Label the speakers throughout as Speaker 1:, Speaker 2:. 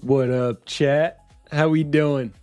Speaker 1: What up, chat? How we doing?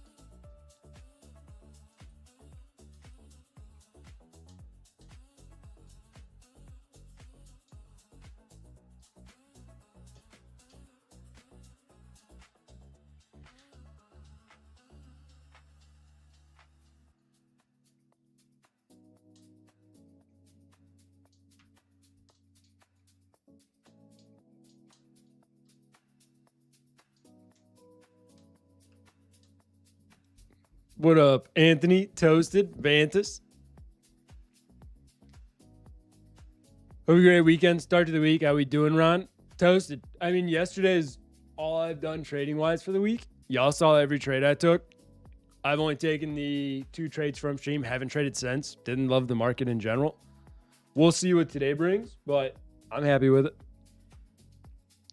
Speaker 1: What up, Anthony? Toasted, Vantus. Hope you great weekend. Start to the week. How we doing, Ron? Toasted. I mean, yesterday is all I've done trading wise for the week. Y'all saw every trade I took. I've only taken the 2 trades from stream. Haven't traded since. Didn't love the market in general. We'll see what today brings, but I'm happy with it.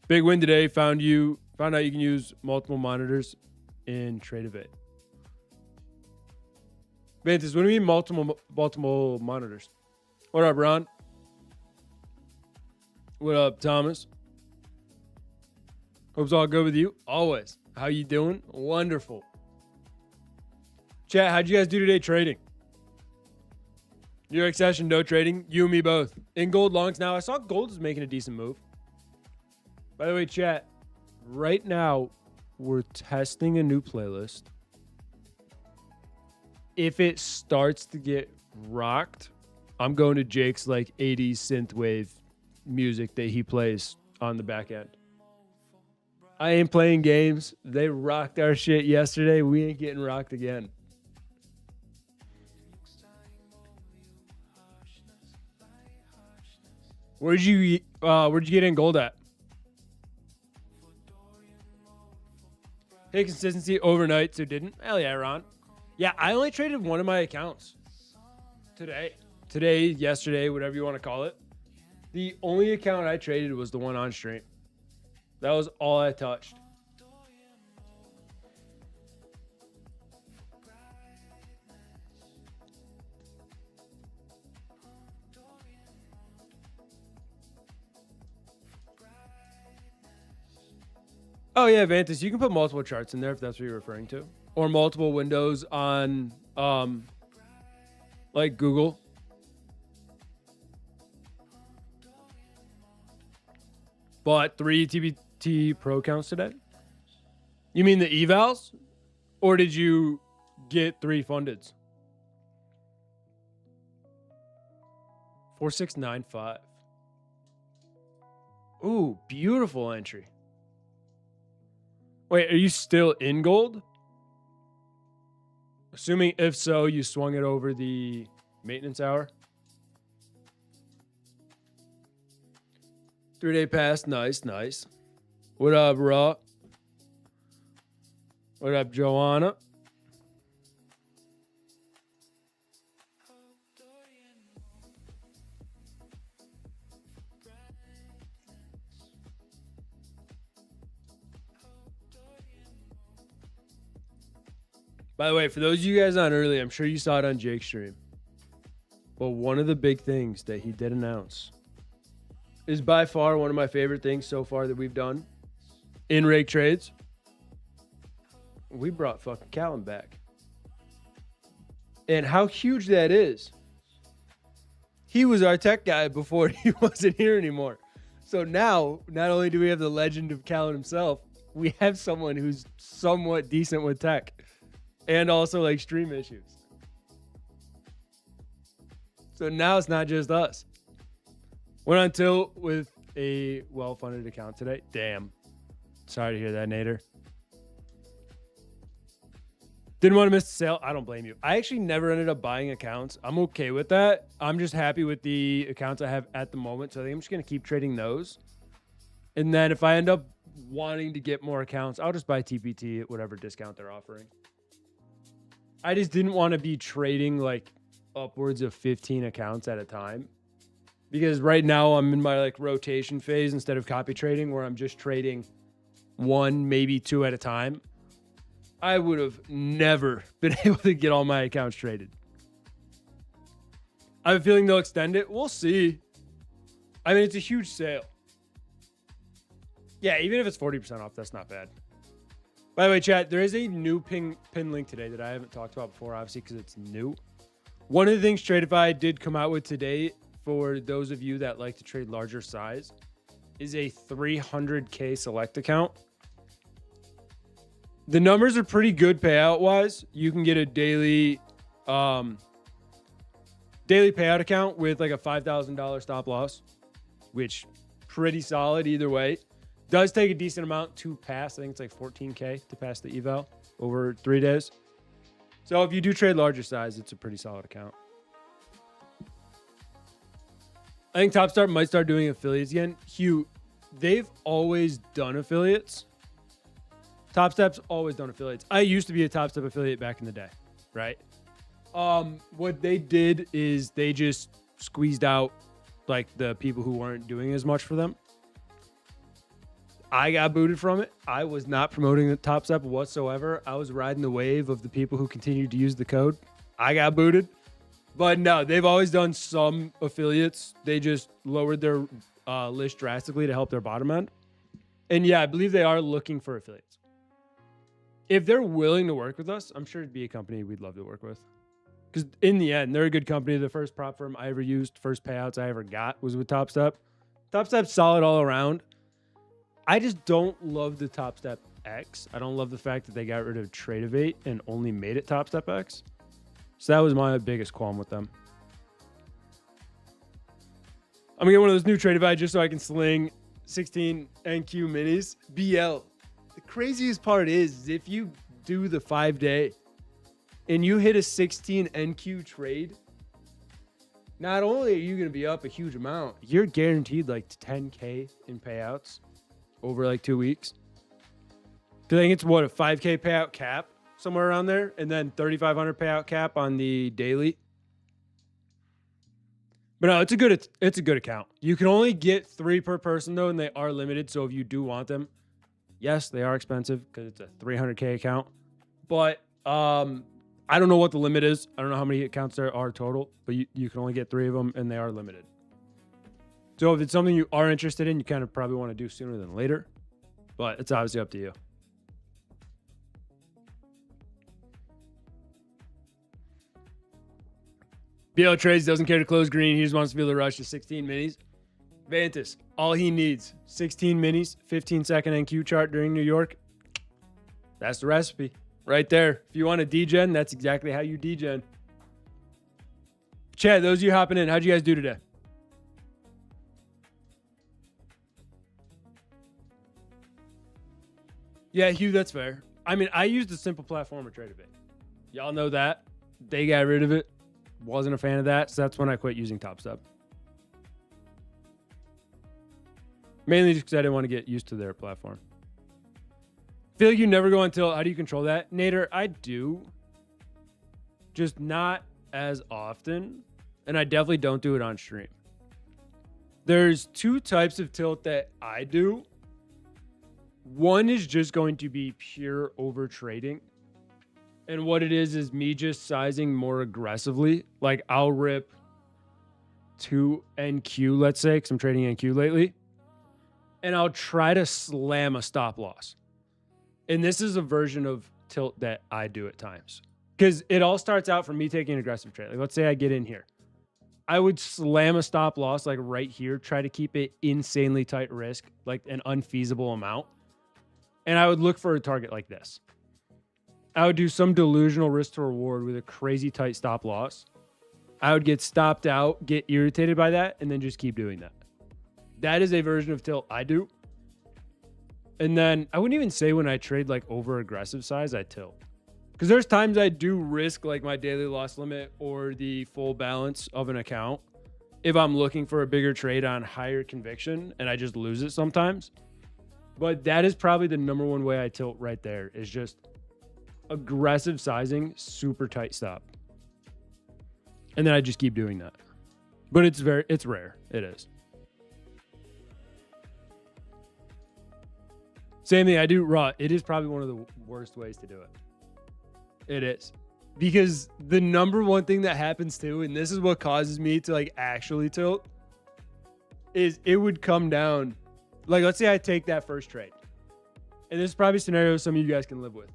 Speaker 1: Big win today. Found out you can use multiple monitors in Trade of It. Vantus, what do you mean multiple monitors? What up, Ron? What up, Thomas? Hope's all good with you. Always. How you doing? Wonderful. Chat, how'd you guys do today trading? New York session, no trading. You and me both. In gold longs now. I saw gold is making a decent move. By the way, chat, right now we're testing a new playlist. If it starts to get rocked, I'm going to Jake's like 80s synthwave music that he plays on the back end. I ain't playing games. They rocked our shit yesterday. We ain't getting rocked again. Where'd you get in gold at? Hey, consistency overnight, so didn't. Hell yeah, Ron. Yeah, I only traded one of my accounts today. Today, yesterday, whatever you want to call it. The only account I traded was the one on stream. That was all I touched. Oh yeah, Vantus, you can put multiple charts in there if that's what you're referring to. Or multiple windows on like Google. Bought 3 TBT Pro accounts today. You mean the evals? Or did you get 3 fundeds? 4695. Ooh, beautiful entry. Wait, are you still in gold? Assuming if so, you swung it over the maintenance hour. 3-day pass. Nice, nice. What up, Raw? What up, Joanna? By the way, for those of you guys on early, I'm sure you saw it on Jake's stream. But one of the big things that he did announce is by far one of my favorite things so far that we've done in rake trades. We brought fucking Callum back. And how huge that is. He was our tech guy before he wasn't here anymore. So now, not only do we have the legend of Callum himself, we have someone who's somewhat decent with tech. And also like stream issues. So now it's not just us. Went on tilt with a well-funded account today. Damn. Sorry to hear that, Nader. Didn't want to miss the sale. I don't blame you. I actually never ended up buying accounts. I'm okay with that. I'm just happy with the accounts I have at the moment. So I think I'm just going to keep trading those. And then if I end up wanting to get more accounts, I'll just buy TPT at whatever discount they're offering. I just didn't want to be trading like upwards of 15 accounts at a time. Because right now I'm in my like rotation phase instead of copy trading where I'm just trading 1, maybe 2 at a time. I would have never been able to get all my accounts traded. I have a feeling they'll extend it. We'll see. I mean, it's a huge sale. Yeah, even if it's 40% off, that's not bad. By the way, chat, there is a new pin link today that I haven't talked about before, obviously, because it's new. One of the things Tradeify did come out with today for those of you that like to trade larger size is a 300K select account. The numbers are pretty good payout wise. You can get a daily payout account with like a $5,000 stop loss, which pretty solid either way. Does take a decent amount to pass. I think it's like 14K to pass the eval over 3 days. So if you do trade larger size, it's a pretty solid account. I think TopStart might start doing affiliates again. Hugh, they've always done affiliates. TopStep's always done affiliates. I used to be a TopStep affiliate back in the day, right? What they did is they just squeezed out like the people who weren't doing as much for them. I got booted from it. I was not promoting the TopStep whatsoever. I was riding the wave of the people who continued to use the code. I got booted. But no, they've always done some affiliates. They just lowered their list drastically to help their bottom end. And yeah, I believe they are looking for affiliates. If they're willing to work with us, I'm sure it'd be a company we'd love to work with. Because in the end, they're a good company. The first prop firm I ever used, first payouts I ever got was with TopStep. TopStep's solid all around. I just don't love the TopStep X. I don't love the fact that they got rid of Tradeivate and only made it TopStep X. So that was my biggest qualm with them. I'm going to get one of those new Tradeify just so I can sling 16 NQ minis. BL. The craziest part is if you do the 5-day and you hit a 16 NQ trade, not only are you going to be up a huge amount, you're guaranteed like 10K in payouts over like 2 weeks. Because I think it's what, a 5K payout cap somewhere around there, and then 3,500 payout cap on the daily. But no, it's a good account. You can only get 3 per person though, and they are limited. So if you do want them, yes, they are expensive because it's a 300K account. But I don't know what the limit is. I don't know how many accounts there are total, but you can only get 3 of them, and they are limited. So if it's something you are interested in, you kind of probably want to do sooner than later. But it's obviously up to you. BL Trades doesn't care to close green. He just wants to be able to rush to 16 minis. Vantis, all he needs, 16 minis, 15-second NQ chart during New York. That's the recipe right there. If you want to degen, that's exactly how you degen. Chad, those of you hopping in, how'd you guys do today? Yeah, Hugh, that's fair. I mean, I used a simple platform of Tradeivate. Y'all know that. They got rid of it. Wasn't a fan of that, so that's when I quit using TopStep. Mainly just because I didn't want to get used to their platform. Feel like you never go on tilt. How do you control that? Nader, I do. Just not as often. And I definitely don't do it on stream. There's 2 types of tilt that I do. One is just going to be pure over trading. And what it is me just sizing more aggressively. Like I'll rip 2 NQ, let's say, because I'm trading NQ lately. And I'll try to slam a stop loss. And this is a version of tilt that I do at times. Because it all starts out from me taking an aggressive trade. Like let's say I get in here. I would slam a stop loss like right here, try to keep it insanely tight risk, like an unfeasible amount. And I would look for a target like this. I would do some delusional risk to reward with a crazy tight stop loss. I would get stopped out, get irritated by that, and then just keep doing that. That is a version of tilt I do. And then I wouldn't even say when I trade like over aggressive size, I tilt. Because there's times I do risk like my daily loss limit or the full balance of an account if I'm looking for a bigger trade on higher conviction, and I just lose it sometimes. But that is probably the number one way I tilt right there, is just aggressive sizing, super tight stop. And then I just keep doing that. But it's rare. It is. Same thing I do raw. It is probably one of the worst ways to do it. It is. Because the number one thing that happens too, and this is what causes me to like actually tilt, is it would come down. Like let's say I take that first trade and this is probably a scenario some of you guys can live with.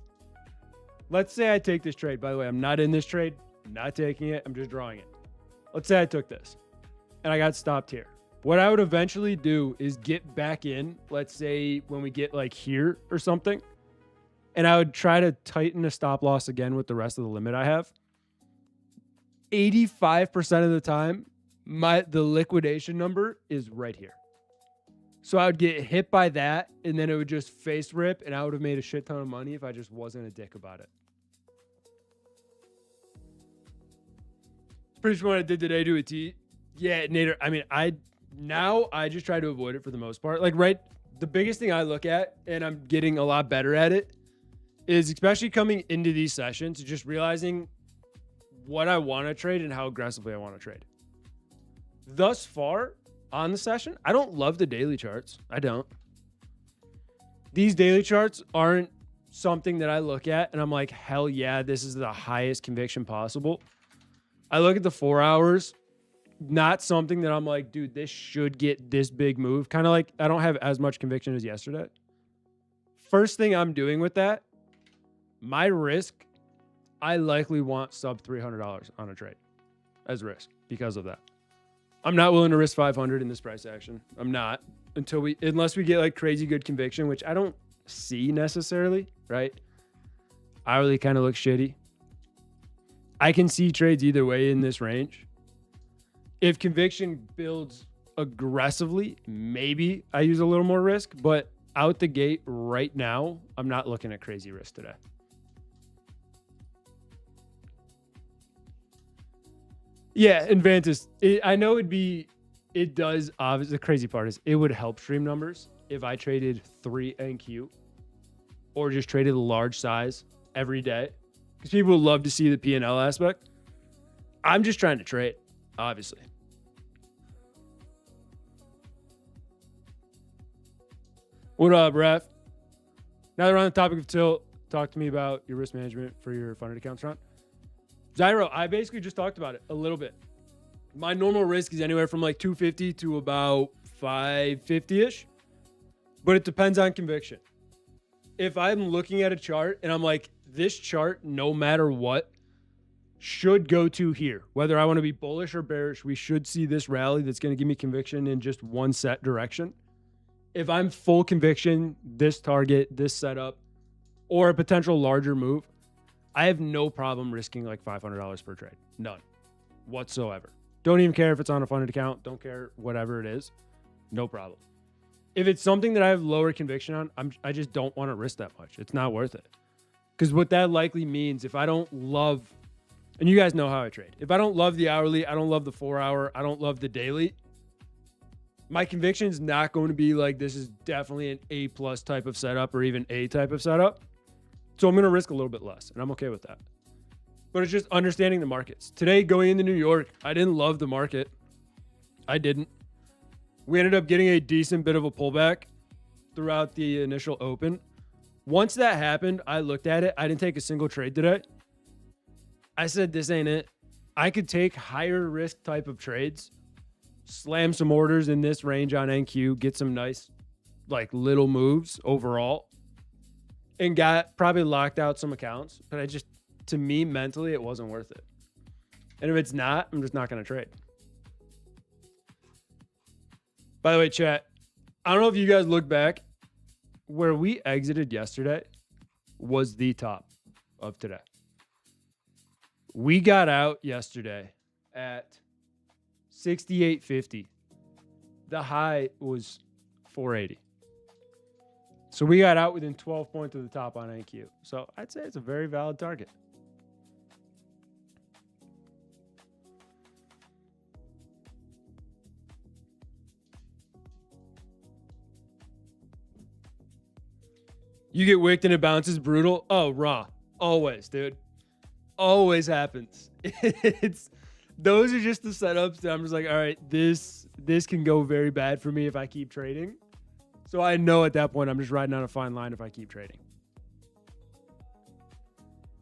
Speaker 1: Let's say I take this trade. By the way, I'm not in this trade. I'm not taking it. I'm just drawing it. Let's say I took this and I got stopped here. What I would eventually do is get back in, let's say when we get like here or something, and I would try to tighten a stop loss again with the rest of the limit I have. 85% of the time, the liquidation number is right here. So I would get hit by that, and then it would just face rip, and I would have made a shit ton of money if I just wasn't a dick about it. Pretty sure what I did today to a T. Yeah, Nader, I mean, I just try to avoid it for the most part. Like, right, the biggest thing I look at, and I'm getting a lot better at it, is especially coming into these sessions, just realizing what I want to trade and how aggressively I want to trade. Thus far on the session, I don't love the daily charts. I don't. These daily charts aren't something that I look at and I'm like, hell yeah, this is the highest conviction possible. I look at the 4 hours, not something that I'm like, dude, this should get this big move. Kind of like I don't have as much conviction as yesterday. First thing I'm doing with that, my risk, I likely want sub $300 on a trade as risk because of that. I'm not willing to risk 500 in this price action. I'm not unless we get like crazy good conviction, which I don't see necessarily, right? Hourly kind of looks shitty. I can see trades either way in this range. If conviction builds aggressively, maybe I use a little more risk, but out the gate right now, I'm not looking at crazy risk today. Yeah, and Vantis, I know it does, obviously, the crazy part is it would help stream numbers if I traded 3 NQ or just traded a large size every day because people would love to see the P&L aspect. I'm just trying to trade, obviously. What up, Ref? Now that we're on the topic of tilt, talk to me about your risk management for your funded accounts, Ron. Zyro, I basically just talked about it a little bit. My normal risk is anywhere from like 250 to about 550-ish, but it depends on conviction. If I'm looking at a chart and I'm like, this chart, no matter what, should go to here. Whether I want to be bullish or bearish, we should see this rally that's going to give me conviction in just one set direction. If I'm full conviction, this target, this setup, or a potential larger move, I have no problem risking like $500 per trade. None whatsoever. Don't even care if it's on a funded account. Don't care whatever it is. No problem. If it's something that I have lower conviction on, I just don't want to risk that much. It's not worth it. Because what that likely means, if I don't love, and you guys know how I trade. If I don't love the hourly, I don't love the 4 hour, I don't love the daily, my conviction is not going to be like, this is definitely an A+ type of setup or even A type of setup. So I'm going to risk a little bit less, and I'm okay with that. But it's just understanding the markets. Today, going into New York, I didn't love the market. I didn't. We ended up getting a decent bit of a pullback throughout the initial open. Once that happened, I looked at it. I didn't take a single trade today. I said, this ain't it. I could take higher risk type of trades, slam some orders in this range on NQ, get some nice like little moves overall, and got probably locked out some accounts. But to me, mentally, it wasn't worth it. And if it's not, I'm just not going to trade. By the way, chat, I don't know if you guys look back. Where we exited yesterday was the top of today. We got out yesterday at 68.50. The high was 480. So we got out within 12 points of the top on NQ. So I'd say it's a very valid target. You get wicked and it bounces brutal. Oh, raw. Always, dude. Always happens. Those are just the setups that I'm just like, all right, this can go very bad for me if I keep trading. So I know at that point I'm just riding on a fine line if I keep trading.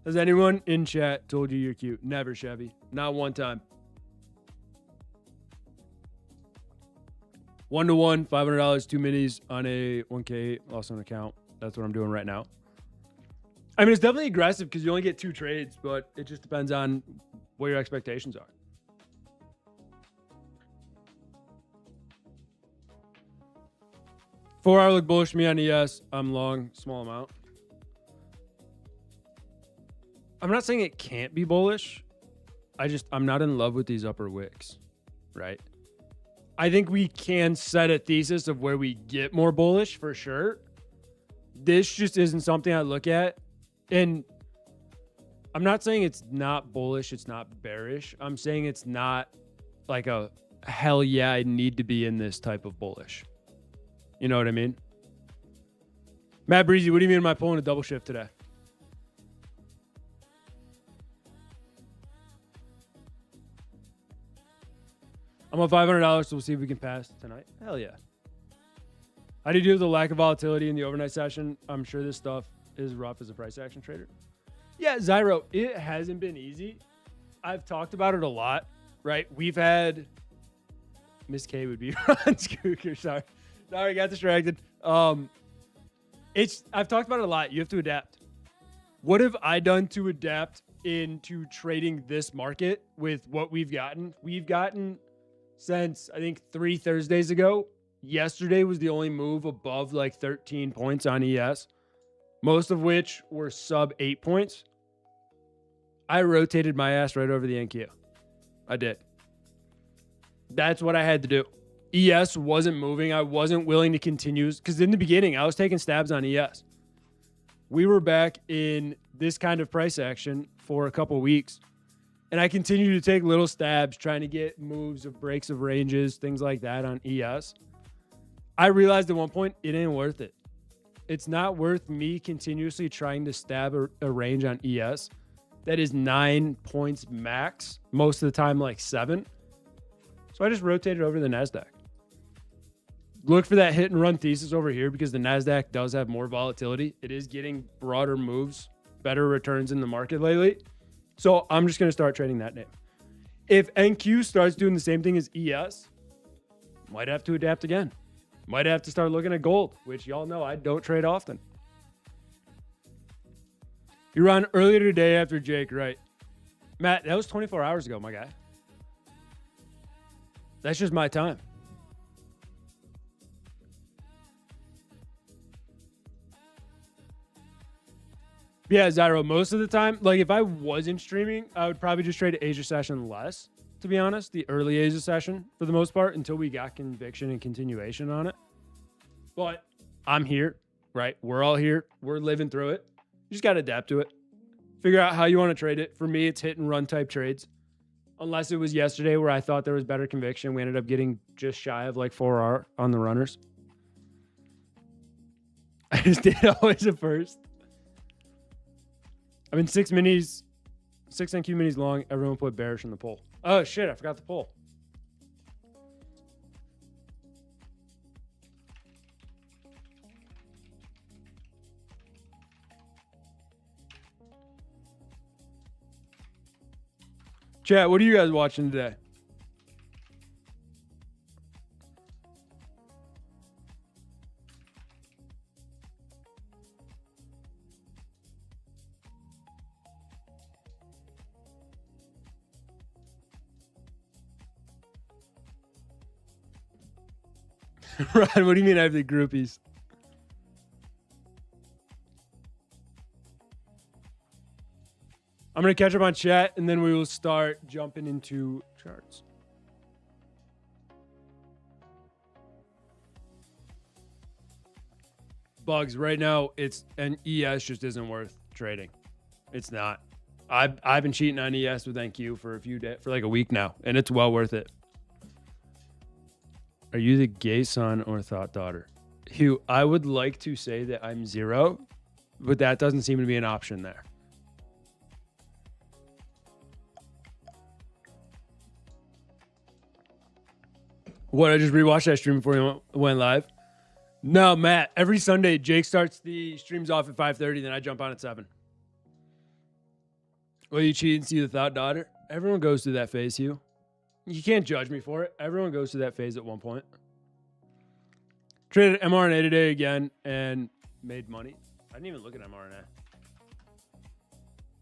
Speaker 1: Has anyone in chat told you you're cute? Never, Chevy. Not one time. 1-to-1, $500, 2 minis on a 1K loss on account. That's what I'm doing right now. I mean, it's definitely aggressive because you only get 2 trades, but it just depends on what your expectations are. Four-hour look bullish to me on ES. I'm long, small amount. I'm not saying it can't be bullish. I'm not in love with these upper wicks, right? I think we can set a thesis of where we get more bullish for sure. This just isn't something I look at. And I'm not saying it's not bullish, it's not bearish. I'm saying it's not like a hell yeah, I need to be in this type of bullish. You know what I mean? Matt Breezy, what do you mean am I pulling a double shift today? I'm on $500, so we'll see if we can pass tonight. Hell yeah. How do you deal with the lack of volatility in the overnight session? I'm sure this stuff is rough as a price action trader. Yeah, Zyro, it hasn't been easy. I've talked about it a lot, right? We've had Miss K would be Ron Skooker. Sorry, got distracted. I've talked about it a lot. You have to adapt. What have I done to adapt into trading this market with what we've gotten? We've gotten since I think 3 Thursdays ago. Yesterday was the only move above like 13 points on ES, most of which were sub 8 points. I rotated my ass right over the NQ. I did. That's what I had to do. ES wasn't moving. I wasn't willing to continue because in the beginning, I was taking stabs on ES. We were back in this kind of price action for a couple weeks, and I continued to take little stabs trying to get moves of breaks of ranges, things like that on ES. I realized at one point, it ain't worth it. It's not worth me continuously trying to stab a range on ES that is 9 points max, most of the time like 7. So I just rotated over to the NASDAQ. Look for that hit and run thesis over here because the NASDAQ does have more volatility. It is getting broader moves, better returns in the market lately. So I'm just going to start trading that name. If NQ starts doing the same thing as ES, might have to adapt again. Might have to start looking at gold, which y'all know I don't trade often. You were on earlier today after Jake, right? Matt, that was 24 hours ago, my guy. That's just my time. Yeah, Zyro, most of the time, like if I wasn't streaming, I would probably just trade Asia session less, to be honest. The early Asia session, for the most part, until we got conviction and continuation on it. But I'm here, right? We're all here. We're living through it. You just got to adapt to it. Figure out how you want to trade it. For me, it's hit and run type trades. Unless it was yesterday where I thought there was better conviction. We ended up getting just shy of like 4R on the runners. I just did always at first. I mean, 6 NQ minis long. Everyone put bearish in the poll. Oh, shit. I forgot the poll. Chat, what are you guys watching today? Ryan, what do you mean I have the groupies? I'm going to catch up on chat, and then we will start jumping into charts. Bugs, right now, and ES just isn't worth trading. It's not. I've been cheating on ES with NQ for like a week now, and it's well worth it. Are you the gay son or thought daughter? Hugh, I would like to say that I'm 0, but that doesn't seem to be an option there. What, I just rewatched that stream before you went live? No, Matt, every Sunday, Jake starts the streams off at 5:30, then I jump on at 7. Will you cheat and see the thought daughter? Everyone goes through that phase, Hugh. You can't judge me for it. Everyone goes through that phase at one point. Traded mRNA today again, and made money. I didn't even look at mRNA.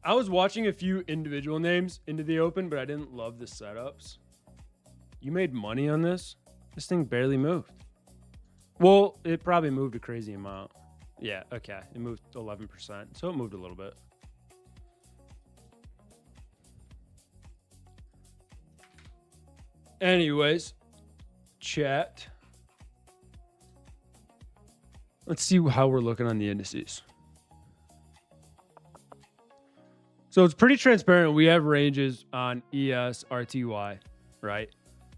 Speaker 1: I was watching a few individual names into the open, but I didn't love the setups. You made money on this? This thing barely moved. Well, it probably moved a crazy amount. Yeah, okay. It moved 11%, so it moved a little bit. Anyways, chat. Let's see how we're looking on the indices. So it's pretty transparent. We have ranges on ES, RTY, right?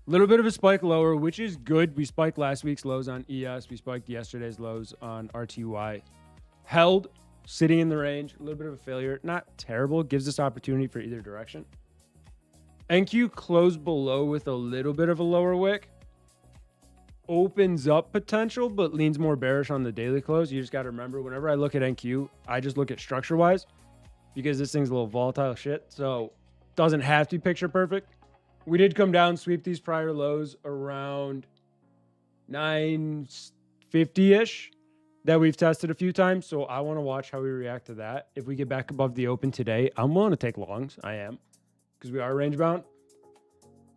Speaker 1: A little bit of a spike lower, which is good. We spiked last week's lows on ES. We spiked yesterday's lows on RTY. Held, sitting in the range. A little bit of a failure. Not terrible. Gives us opportunity for either direction. NQ closed below with a little bit of a lower wick. Opens up potential, but leans more bearish on the daily close. You just got to remember, whenever I look at NQ, I just look at structure-wise because this thing's a little volatile shit. So doesn't have to be picture perfect. We did come down, sweep these prior lows around 950-ish that we've tested a few times. So I want to watch how we react to that. If we get back above the open today, I'm willing to take longs. I am, because we are range bound.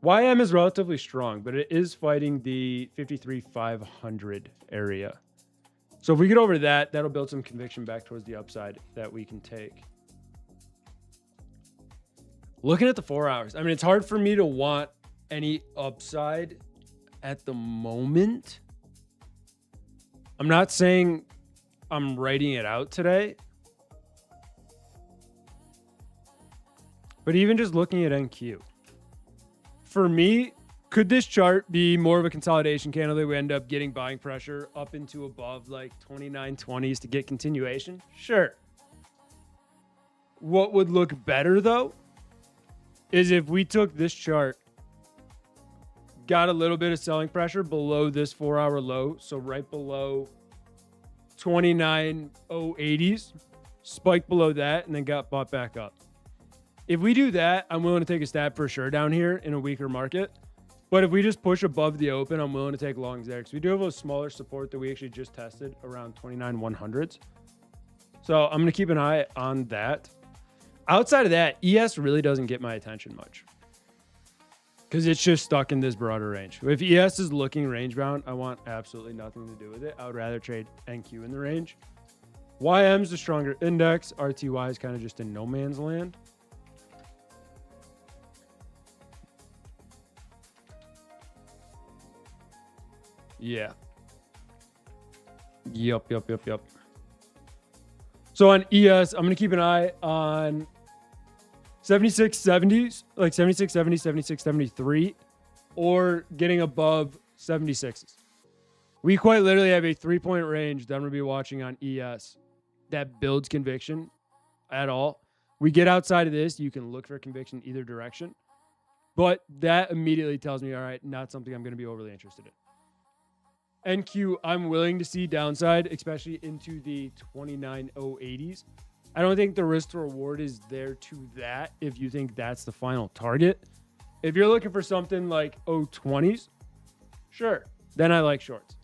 Speaker 1: YM is relatively strong, but it is fighting the 53,500 area. So if we get over that, that'll build some conviction back towards the upside that we can take. Looking at the 4 hours, I mean, it's hard for me to want any upside at the moment. I'm not saying I'm writing it out today, but even just looking at NQ, for me, could this chart be more of a consolidation candle that we end up getting buying pressure up into above like 2920s to get continuation? Sure. What would look better though is if we took this chart, got a little bit of selling pressure below this 4 hour low, so right below 29,080s, spiked below that, and then got bought back up. If we do that, I'm willing to take a stab for sure down here in a weaker market. But if we just push above the open, I'm willing to take longs there, because we do have a smaller support that we actually just tested around 29,100s. So I'm going to keep an eye on that. Outside of that, ES really doesn't get my attention much, because it's just stuck in this broader range. If ES is looking range bound, I want absolutely nothing to do with it. I would rather trade NQ in the range. YM's the stronger index. RTY is kind of just in no man's land. Yeah. Yup. So on ES, I'm going to keep an eye on 7670s, like 7670, 7673, or getting above 76s. We quite literally have a 3-point range that I'm going to be watching on ES that builds conviction at all. We get outside of this, you can look for conviction either direction. But that immediately tells me, all right, not something I'm going to be overly interested in. NQ, I'm willing to see downside, especially into the 29,080s. I don't think the risk to reward is there to that if you think that's the final target. If you're looking for something like 020s, sure, then I like shorts.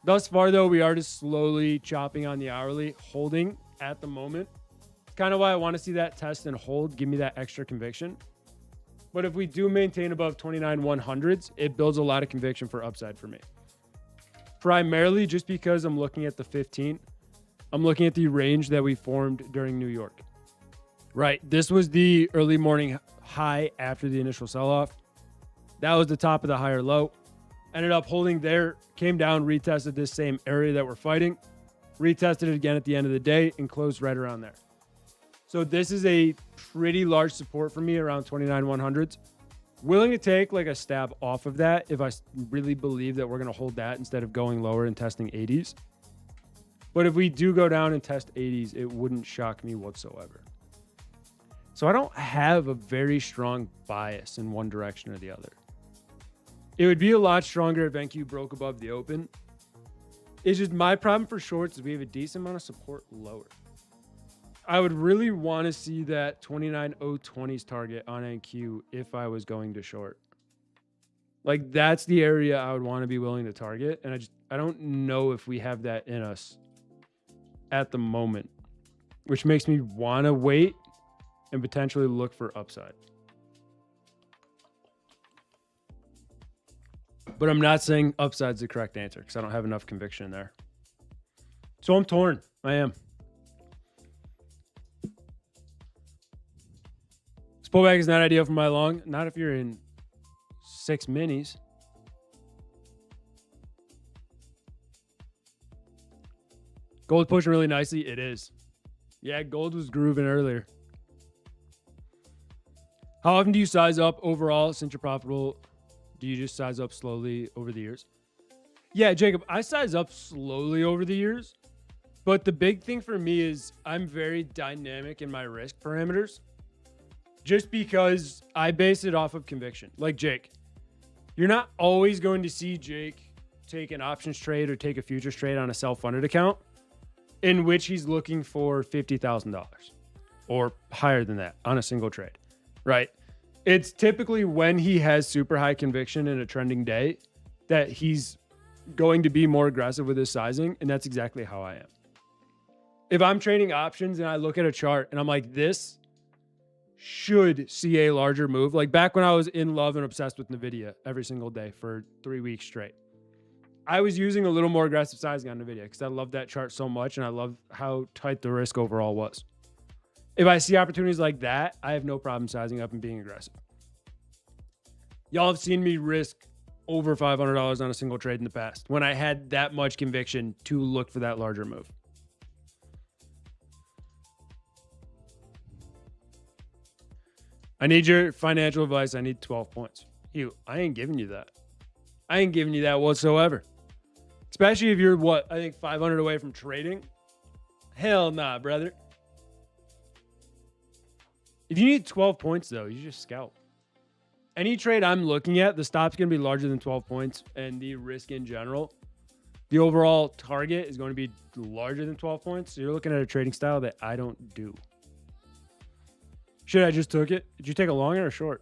Speaker 1: Thus far, though, we are just slowly chopping on the hourly, holding at the moment. Kind of why I want to see that test and hold, give me that extra conviction. But if we do maintain above 29,100s, it builds a lot of conviction for upside for me. Primarily just because I'm looking at the 15. I'm looking at the range that we formed during New York. Right, this was the early morning high after the initial sell-off. That was the top of the higher low. Ended up holding there, came down, retested this same area that we're fighting, retested it again at the end of the day, and closed right around there. So this is a pretty large support for me around 29,100s. Willing to take like a stab off of that if I really believe that we're going to hold that instead of going lower and testing 80s. But if we do go down and test 80s, it wouldn't shock me whatsoever. So I don't have a very strong bias in one direction or the other. It would be a lot stronger if NQ broke above the open. It's just my problem for shorts is we have a decent amount of support lower. I would really want to see that 29,020s target on NQ if I was going to short. Like, that's the area I would want to be willing to target. And I don't know if we have that in us at the moment, which makes me want to wait and potentially look for upside. But I'm not saying upside's the correct answer because I don't have enough conviction there. So I'm torn. I am. This pullback is not ideal for my long. Not if you're in 6 minis. Gold pushing really nicely. It is. Yeah, gold was grooving earlier. How often do you size up overall since you're profitable? Do you just size up slowly over the years? Yeah, Jacob, I size up slowly over the years. But the big thing for me is I'm very dynamic in my risk parameters just because I base it off of conviction. Like Jake, you're not always going to see Jake take an options trade or take a futures trade on a self-funded account in which he's looking for $50,000 or higher than that on a single trade, right? It's typically when he has super high conviction in a trending day that he's going to be more aggressive with his sizing, and that's exactly how I am. If I'm trading options and I look at a chart and I'm like, this should see a larger move. Like back when I was in love and obsessed with NVIDIA every single day for 3 weeks straight, I was using a little more aggressive sizing on NVIDIA because I love that chart so much and I love how tight the risk overall was. If I see opportunities like that, I have no problem sizing up and being aggressive. Y'all have seen me risk over $500 on a single trade in the past when I had that much conviction to look for that larger move. I need your financial advice. I need 12 points. Hugh, I ain't giving you that. I ain't giving you that whatsoever. Especially if you're, what, I think 500 away from trading. Hell nah, brother. If you need 12 points, though, you just scalp. Any trade I'm looking at, the stop's going to be larger than 12 points, and the risk in general, the overall target is going to be larger than 12 points. So you're looking at a trading style that I don't do. Shit, I just took it. Did you take a long or a short?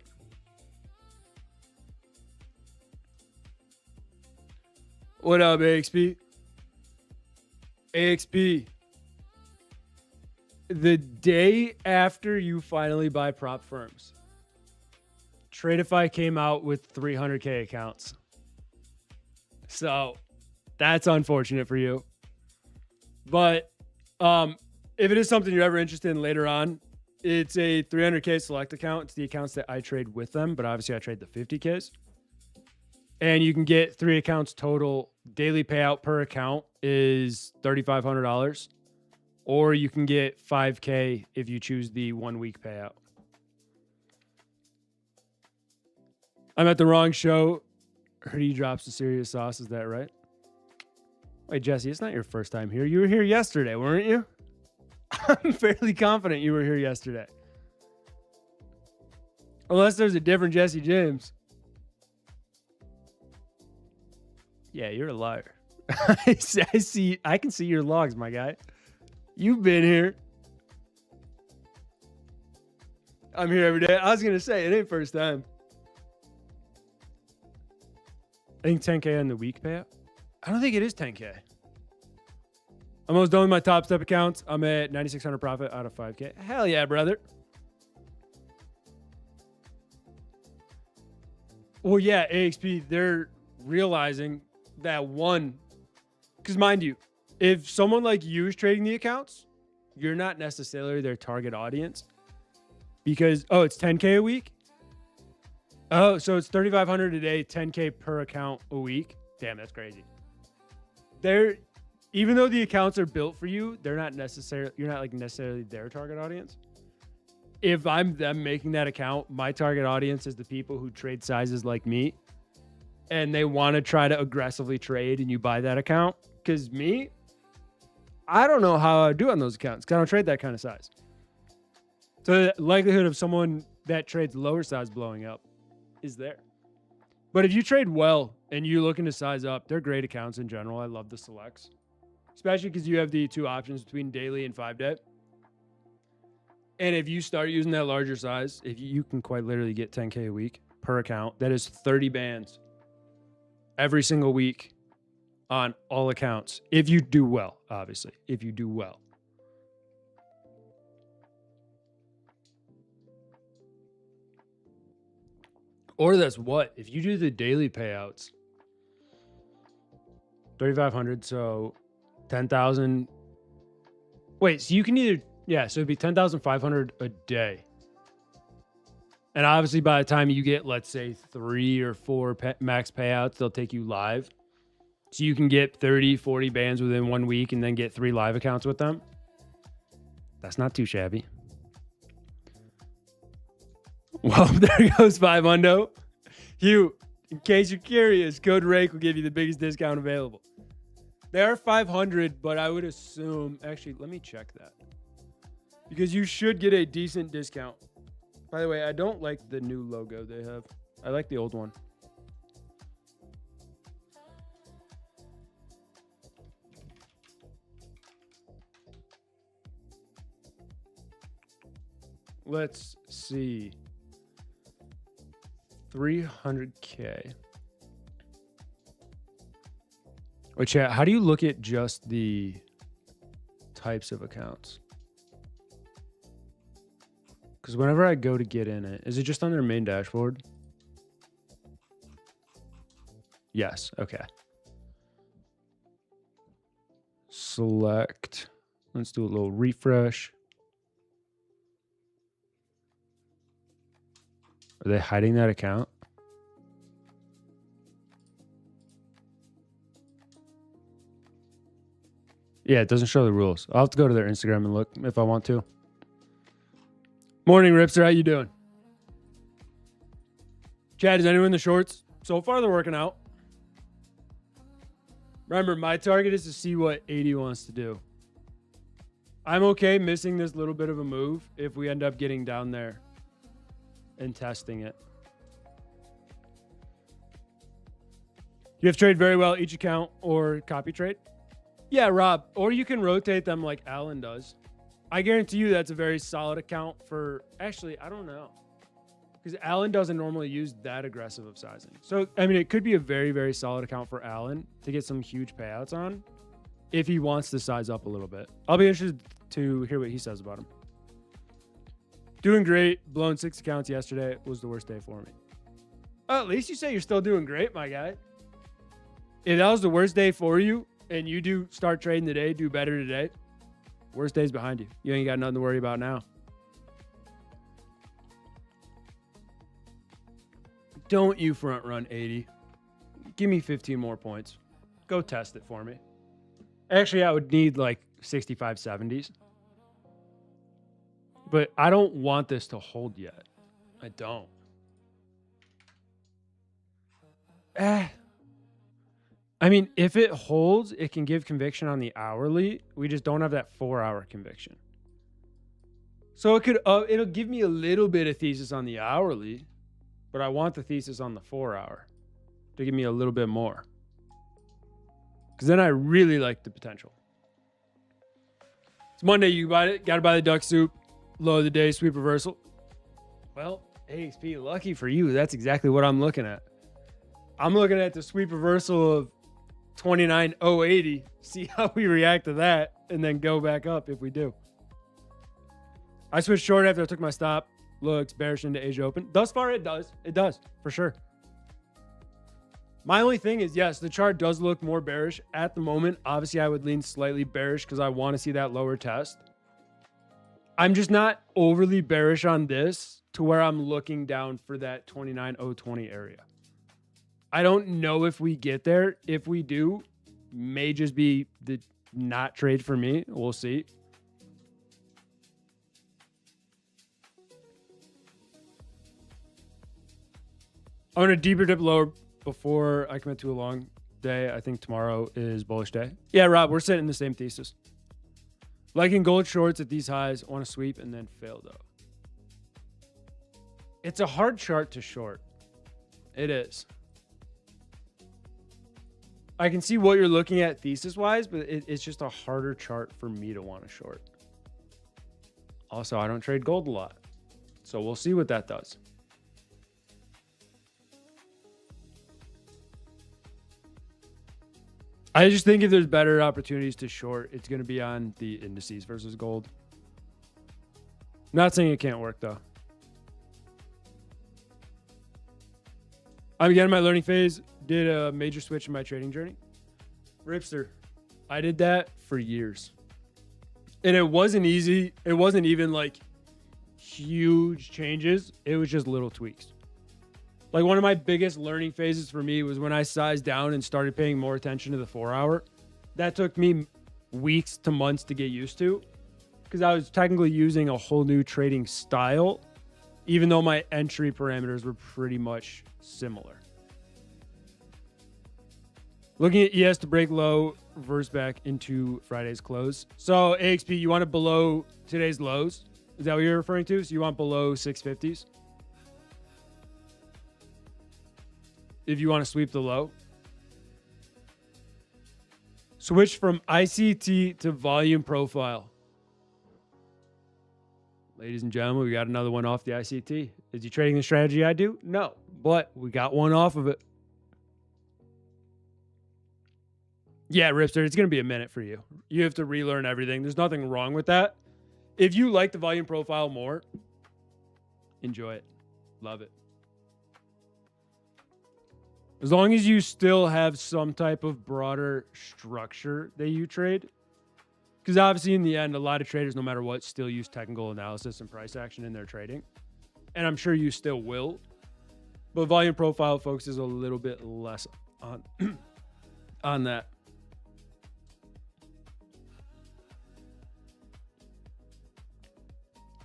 Speaker 1: What up, AXP? AXP. The day after you finally buy prop firms, Tradeify came out with 300K accounts. So that's unfortunate for you. But if it is something you're ever interested in later on, it's a 300K select account. It's the accounts that I trade with them, but obviously I trade the 50Ks. And you can get 3 accounts total. Daily payout per account is $3,500. Or you can get 5K if you choose the 1 week payout. I'm at the wrong show. Heard he drops the serious sauce. Is that right? Wait, Jesse, it's not your first time here. You were here yesterday, weren't you? I'm fairly confident you were here yesterday. Unless there's a different Jesse James. Yeah, you're a liar. I can see your logs, my guy. You've been here. I'm here every day. I was going to say, it ain't first time. I think 10K on the week payout. I don't think it is 10K. I'm almost done with my top step accounts. I'm at 9,600 profit out of 5K. Hell yeah, brother. Well, yeah, AXP, they're realizing that one, because mind you, if someone like you is trading the accounts, you're not necessarily their target audience because, oh, it's 10K a week. Oh, so it's 3,500 a day, 10K per account a week. Damn, that's crazy. Even though the accounts are built for you, you're not necessarily their target audience. If I'm them making that account, my target audience is the people who trade sizes like me and they want to try to aggressively trade and you buy that account. Because me, I don't know how I do on those accounts because I don't trade that kind of size. So the likelihood of someone that trades lower size blowing up is there. But if you trade well and you're looking to size up, they're great accounts in general. I love the selects, especially because you have the 2 options between daily and 5-day. And if you start using that larger size, if you can quite literally get 10K a week per account, that is 30 bands every single week on all accounts. If you do well, obviously, if you do well. Or that's what? If you do the daily payouts, 3,500, so 10,000. Wait, so you can either, yeah, so it'd be 10,500 a day. And obviously by the time you get, let's say 3 or 4 max payouts, they'll take you live. So you can get 30, 40 bands within 1 week and then get 3 live accounts with them. That's not too shabby. Well, there goes 500. Hugh, in case you're curious, code RAKE will give you the biggest discount available. They are 500, but I would assume, actually, let me check that. Because you should get a decent discount. By the way, I don't like the new logo they have. I like the old one. Let's see. 300K. Wait, chat, how do you look at just the types of accounts? Because whenever I go to get in it, is it just on their main dashboard? Yes, okay. Select. Let's do a little refresh. Are they hiding that account? Yeah, it doesn't show the rules. I'll have to go to their Instagram and look if I want to. Morning, Ripster. How you doing? Chad, is anyone in the shorts? So far, they're working out. Remember, my target is to see what 80 wants to do. I'm okay missing this little bit of a move if we end up getting down there and testing it. You have trade very well each account or copy trade? Yeah, Rob. Or you can rotate them like Alan does. I guarantee you that's a very solid account for... Actually, I don't know. Because Alan doesn't normally use that aggressive of sizing. So, I mean, it could be a very, very solid account for Alan to get some huge payouts on if he wants to size up a little bit. I'll be interested to hear what he says about him. Doing great. Blown 6 accounts yesterday. Was the worst day for me. At least you say you're still doing great, my guy. If that was the worst day for you and you do start trading today, do better today, worst day's behind you. You ain't got nothing to worry about now. Don't you front run 80. Give me 15 more points. Go test it for me. Actually, I would need like 65, 70s. But I don't want this to hold yet. I don't. I mean, if it holds, it can give conviction on the hourly. We just don't have that 4-hour conviction. So it could, it'll give me a little bit of thesis on the hourly, but I want the thesis on the 4-hour to give me a little bit more. Because then I really like the potential. It's Monday. You got to buy the duck soup. Low of the day, sweep reversal. Well, AXP, lucky for you. That's exactly what I'm looking at. I'm looking at the sweep reversal of 29,080. See how we react to that and then go back up if we do. I switched short after I took my stop. Looks bearish into Asia Open. Thus far, it does. It does, for sure. My only thing is, yes, the chart does look more bearish at the moment. Obviously, I would lean slightly bearish because I want to see that lower test. I'm just not overly bearish on this to where I'm looking down for that 29,020 area. I don't know if we get there. If we do, may just be the not trade for me. We'll see. I'm going to deeper dip lower before I commit to a long day. I think tomorrow is bullish day. Yeah, Rob, we're sitting in the same thesis. Liking gold shorts at these highs. Want to sweep and then fail, though. It's a hard chart to short. It is. I can see what you're looking at thesis-wise, but it's just a harder chart for me to want to short. Also, I don't trade gold a lot. So we'll see what that does. I just think if there's better opportunities to short, it's going to be on the indices versus gold. Not saying it can't work though. I'm again in my learning phase. Did a major switch in my trading journey. Ripster. I did that for years. And it wasn't easy. It wasn't even like huge changes. It was just little tweaks. Like one of my biggest learning phases for me was when I sized down and started paying more attention to the 4 hour. That took me weeks to months to get used to because I was technically using a whole new trading style, even though my entry parameters were pretty much similar. Looking at ES to break low, reverse back into Friday's close. So AXP, you want it below today's lows? Is that what you're referring to? So you want below 650s? If you want to sweep the low. Switch from ICT to volume profile. Ladies and gentlemen, we got another one off the ICT. Is he trading the strategy I do? No, but we got one off of it. Yeah, Ripster, it's going to be a minute for you. You have to relearn everything. There's nothing wrong with that. If you like the volume profile more, enjoy it. Love it. As long as you still have some type of broader structure that you trade. Because obviously in the end, a lot of traders, no matter what, still use technical analysis and price action in their trading. And I'm sure you still will. But volume profile focuses a little bit less on, on that.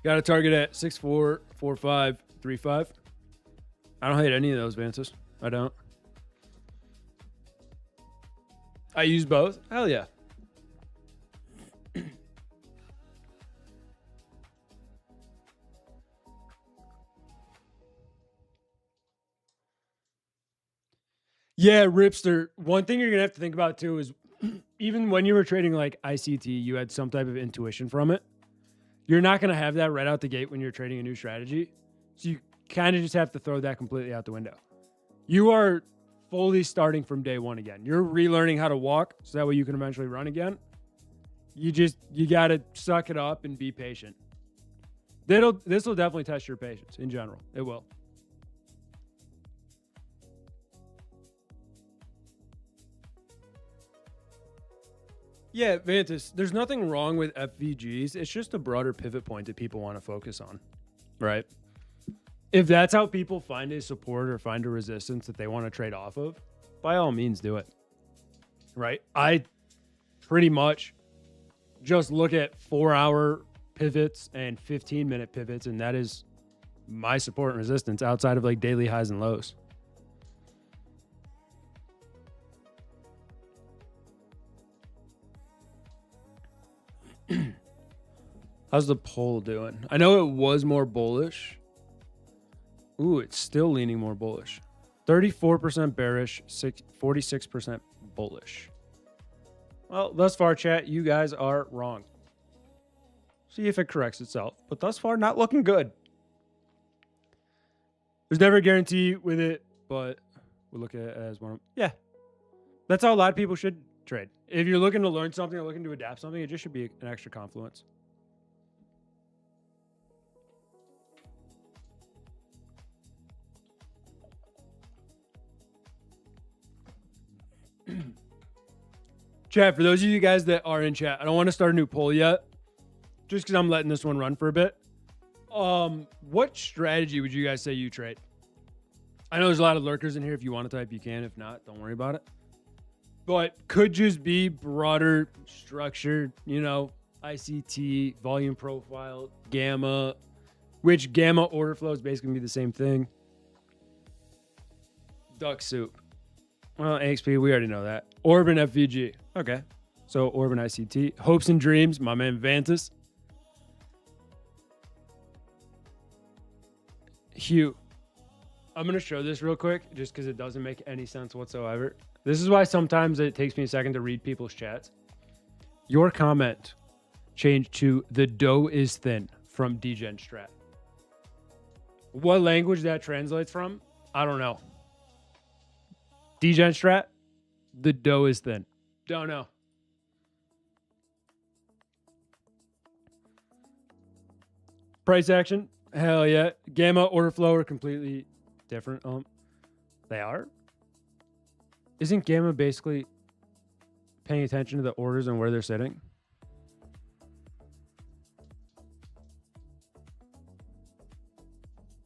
Speaker 1: Got a target at 6.4, 4.5, 3.5. I don't hate any of those, Vances. I don't. I use both. Hell yeah. Yeah, Ripster. One thing you're going to have to think about too is even when you were trading like ICT, you had some type of intuition from it. You're not going to have that right out the gate when you're trading a new strategy. So you kind of just have to throw that completely out the window. You are fully starting from day one again. You're relearning how to walk so that way you can eventually run again. You got to suck it up and be patient. This will definitely test your patience in general. It will. Yeah, Vantis, there's nothing wrong with FVGs. It's just a broader pivot point that people want to focus on, right? If that's how people find a support or find a resistance that they want to trade off of, by all means do it, right? I pretty much just look at 4 hour pivots and 15-minute pivots, and that is my support and resistance outside of like daily highs and lows. How's the poll doing? I know it was more bullish. Ooh, it's still leaning more bullish. 34% bearish, 46% bullish. Well, thus far, chat, you guys are wrong. See if it corrects itself. But thus far, not looking good. There's never a guarantee with it, but we'll look at it as one of... Yeah. That's how a lot of people should trade. If you're looking to learn something or looking to adapt something, it just should be an extra confluence. Chat, for those of you guys that are in chat, I don't want to start a new poll yet, just because I'm letting this one run for a bit. What strategy would you guys say you trade? I know there's a lot of lurkers in here. If you want to type, you can. If not, don't worry about it. But could just be broader structured, you know, ICT, volume profile, gamma, which gamma order flow is basically going to be the same thing. Duck soup. Well, AXP, we already know that. Orb and FVG. Okay. So Orb and ICT. Hopes and dreams, my man Vantis. Hugh. I'm going to show this real quick just because it doesn't make any sense whatsoever. This is why sometimes it takes me a second to read people's chats. Your comment changed to the dough is thin from Degen Strat. What language that translates from, I don't know. Degen Strat, the dough is thin. Don't know. Price action? Hell yeah. Gamma, order flow are completely different. They are? Isn't Gamma basically paying attention to the orders and where they're sitting?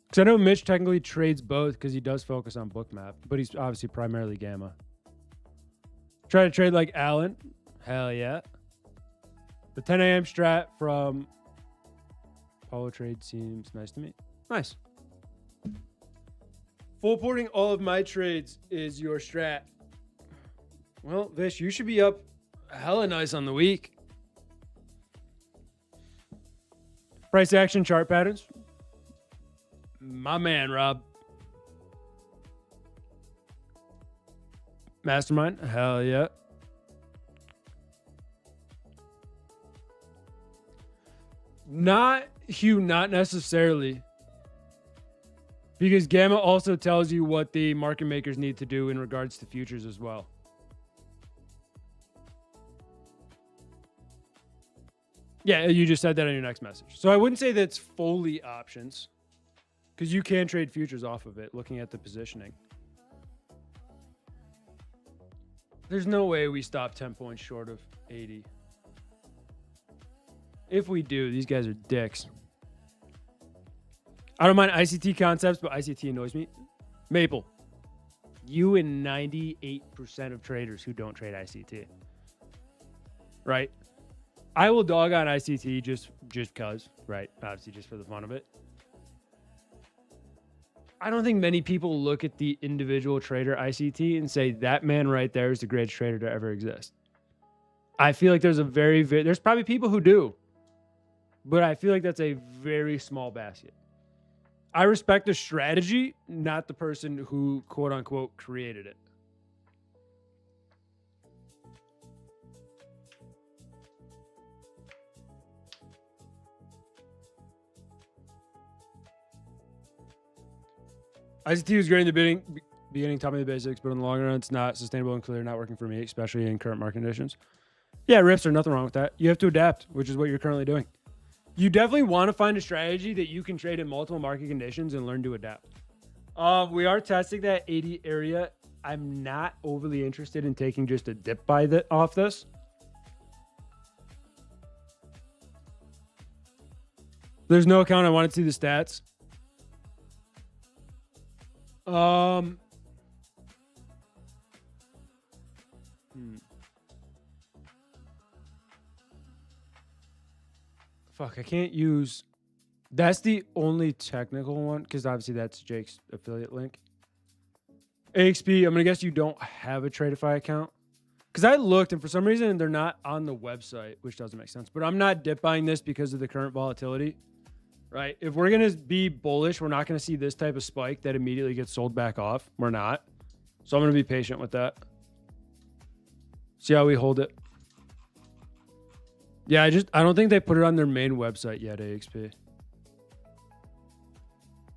Speaker 1: Because I know Mitch technically trades both because he does focus on Bookmap, but he's obviously primarily Gamma. Try to trade like Allen? Hell yeah. The 10 a.m. strat from Apollo Trade seems nice to me. Nice. Full porting all of my trades is your strat. Well, Vish, you should be up hella nice on the week. Price action chart patterns. My man, Rob. Mastermind. Hell yeah. Not Hugh, not necessarily. Because Gamma also tells you what the market makers need to do in regards to futures as well. Yeah, you just said that in your next message. So I wouldn't say that's fully options, because you can trade futures off of it looking at the positioning. There's no way we stop 10 points short of 80. If we do, these guys are dicks. I don't mind ICT concepts, but ICT annoys me. Maple, you and 98% of traders who don't trade ICT. Right? I will dog on ICT just because, right? Obviously, just for the fun of it. I don't think many people look at the individual trader ICT and say that man right there is the greatest trader to ever exist. I feel like there's there's probably people who do, but I feel like that's a very small basket. I respect the strategy, not the person who quote unquote created it. ICT was great in the beginning, taught me the basics, but in the long run, it's not sustainable and clearly not working for me, especially in current market conditions. Yeah, rips are nothing wrong with that. You have to adapt, which is what you're currently doing. You definitely want to find a strategy that you can trade in multiple market conditions and learn to adapt. We are testing that 80 area. I'm not overly interested in taking just a dip buy off this. There's no account. I want to see the stats. Fuck, I can't use. That's the only technical one because obviously that's Jake's affiliate link. AXP, I'm gonna guess you don't have a Tradeify account because I looked and for some reason they're not on the website, which doesn't make sense. But I'm not dip buying this because of the current volatility. Right? If we're going to be bullish, we're not going to see this type of spike that immediately gets sold back off. We're not. So I'm going to be patient with that. See how we hold it. Yeah, I don't think they put it on their main website yet, AXP.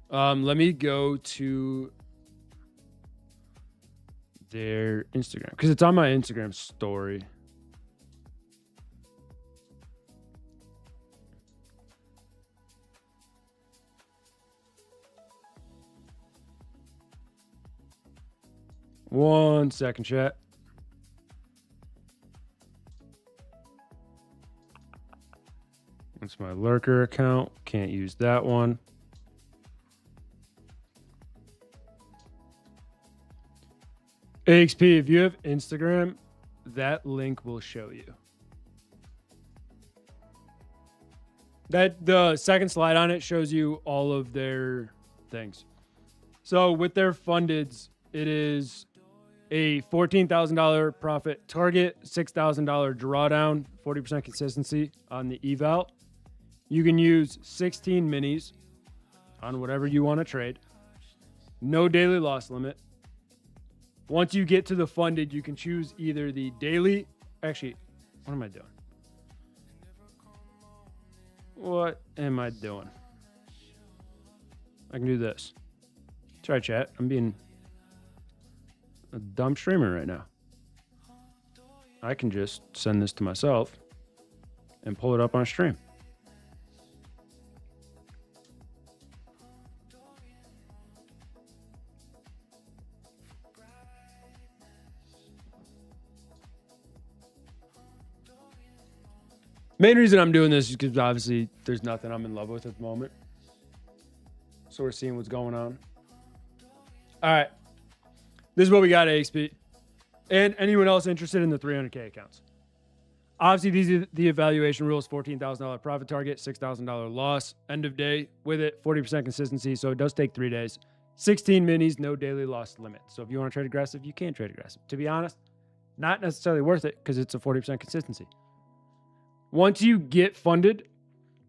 Speaker 1: Let me go to their Instagram because it's on my Instagram story. One second, chat. That's my lurker account. Can't use that one. AXP, if you have Instagram, that link will show you. The second slide on it shows you all of their things. So with their fundeds, it is a $14,000 profit target, $6,000 drawdown, 40% consistency on the eval. You can use 16 minis on whatever you want to trade. No daily loss limit. Once you get to the funded, you can choose either the daily. Actually, what am I doing? What am I doing? I can do this. Sorry, chat. I'm being a dumb streamer right now. I can just send this to myself and pull it up on stream. Main reason I'm doing this is because obviously there's nothing I'm in love with at the moment. So we're seeing what's going on. All right. This is what we got, AXP. And anyone else interested in the 300K accounts. Obviously, these are the evaluation rules: $14,000 profit target, $6,000 loss, end of day with it, 40% consistency. So it does take 3 days. 16 minis, no daily loss limit. So if you want to trade aggressive, you can trade aggressive. To be honest, not necessarily worth it because it's a 40% consistency. Once you get funded,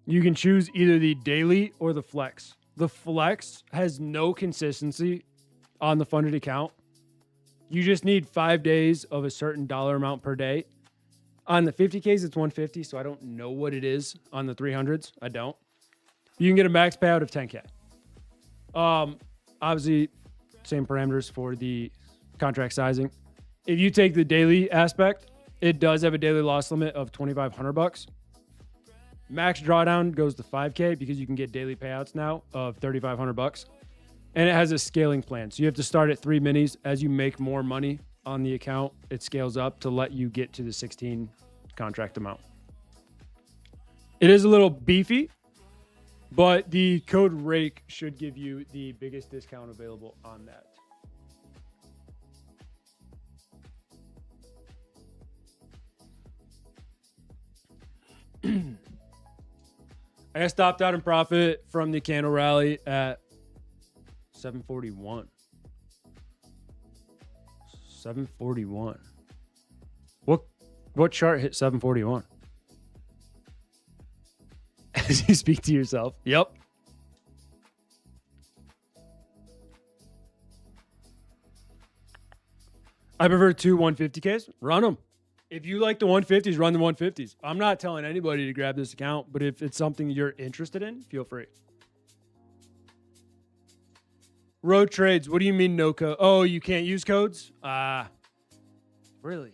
Speaker 1: you can choose either the daily or the flex. The flex has no consistency on the funded account. You just need 5 days of a certain dollar amount per day. On the 50Ks, it's 150, so I don't know what it is on the 300s. I don't. You can get a max payout of 10K. Obviously, same parameters for the contract sizing. If you take the daily aspect, it does have a daily loss limit of $2,500. Max drawdown goes to 5K because you can get daily payouts now of $3,500. And it has a scaling plan. So you have to start at 3 minis. As you make more money on the account, it scales up to let you get to the 16 contract amount. It is a little beefy, but the code RAKE should give you the biggest discount available on that. I got stopped out in profit from the candle rally at 741. 741. What chart hit 741? As you speak to yourself. Yep. I prefer 2 150Ks. Run them. If you like the 150s, run the 150s. I'm not telling anybody to grab this account, but if it's something you're interested in, feel free. Road trades. What do you mean no code? Oh, you can't use codes? Really?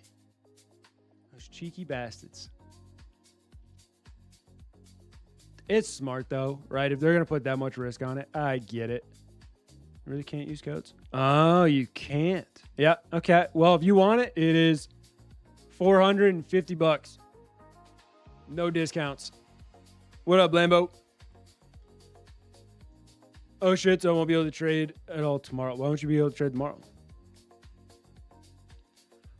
Speaker 1: Those cheeky bastards. It's smart though, right? If they're going to put that much risk on it, I get it. You really can't use codes? Oh, you can't. Yeah. Okay. Well, if you want it, it is $450. No discounts. What up, Lambo? Oh shit, so I won't be able to trade at all tomorrow. Why won't you be able to trade tomorrow?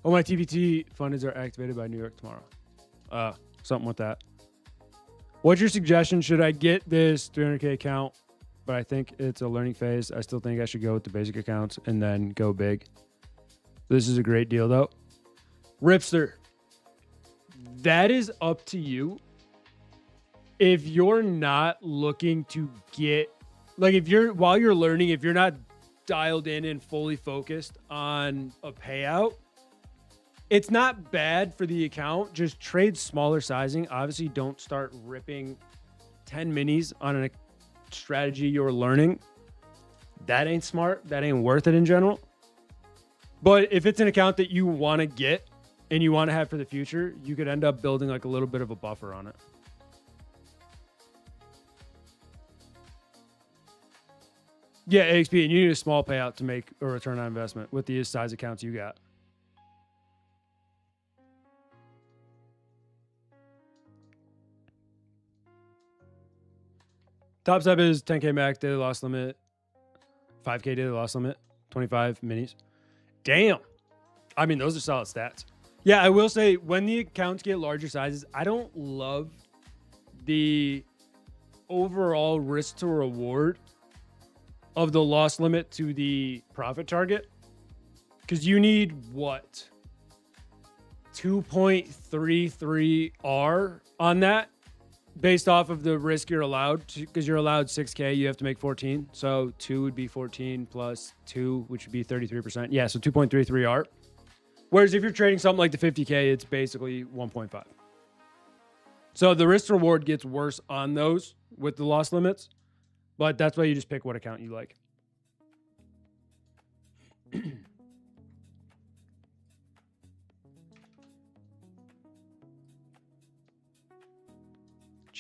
Speaker 1: Oh, my TVT funders are activated by New York tomorrow. Something with that. What's your suggestion? Should I get this 300K account? But I think it's a learning phase. I still think I should go with the basic accounts and then go big. This is a great deal though. Ripster. That is up to you. If you're not looking to get, like while you're learning, if you're not dialed in and fully focused on a payout, it's not bad for the account. Just trade smaller sizing. Obviously, don't start ripping 10 minis on a strategy you're learning. That ain't smart. That ain't worth it in general. But if it's an account that you want to get and you want to have for the future, you could end up building like a little bit of a buffer on it. Yeah, AXP, and you need a small payout to make a return on investment with the size accounts you got. Top step is 10K max daily loss limit, 5K daily loss limit, 25 minis. Damn. I mean, those are solid stats. Yeah, I will say when the accounts get larger sizes, I don't love the overall risk to reward of the loss limit to the profit target. Because you need what? 2.33 R on that based off of the risk you're allowed, because you're allowed 6K, you have to make 14. So 2 would be 14 plus 2, which would be 33%. Yeah, so 2.33 R. Whereas if you're trading something like the 50K, it's basically 1.5. So the risk reward gets worse on those with the loss limits, but that's why you just pick what account you like.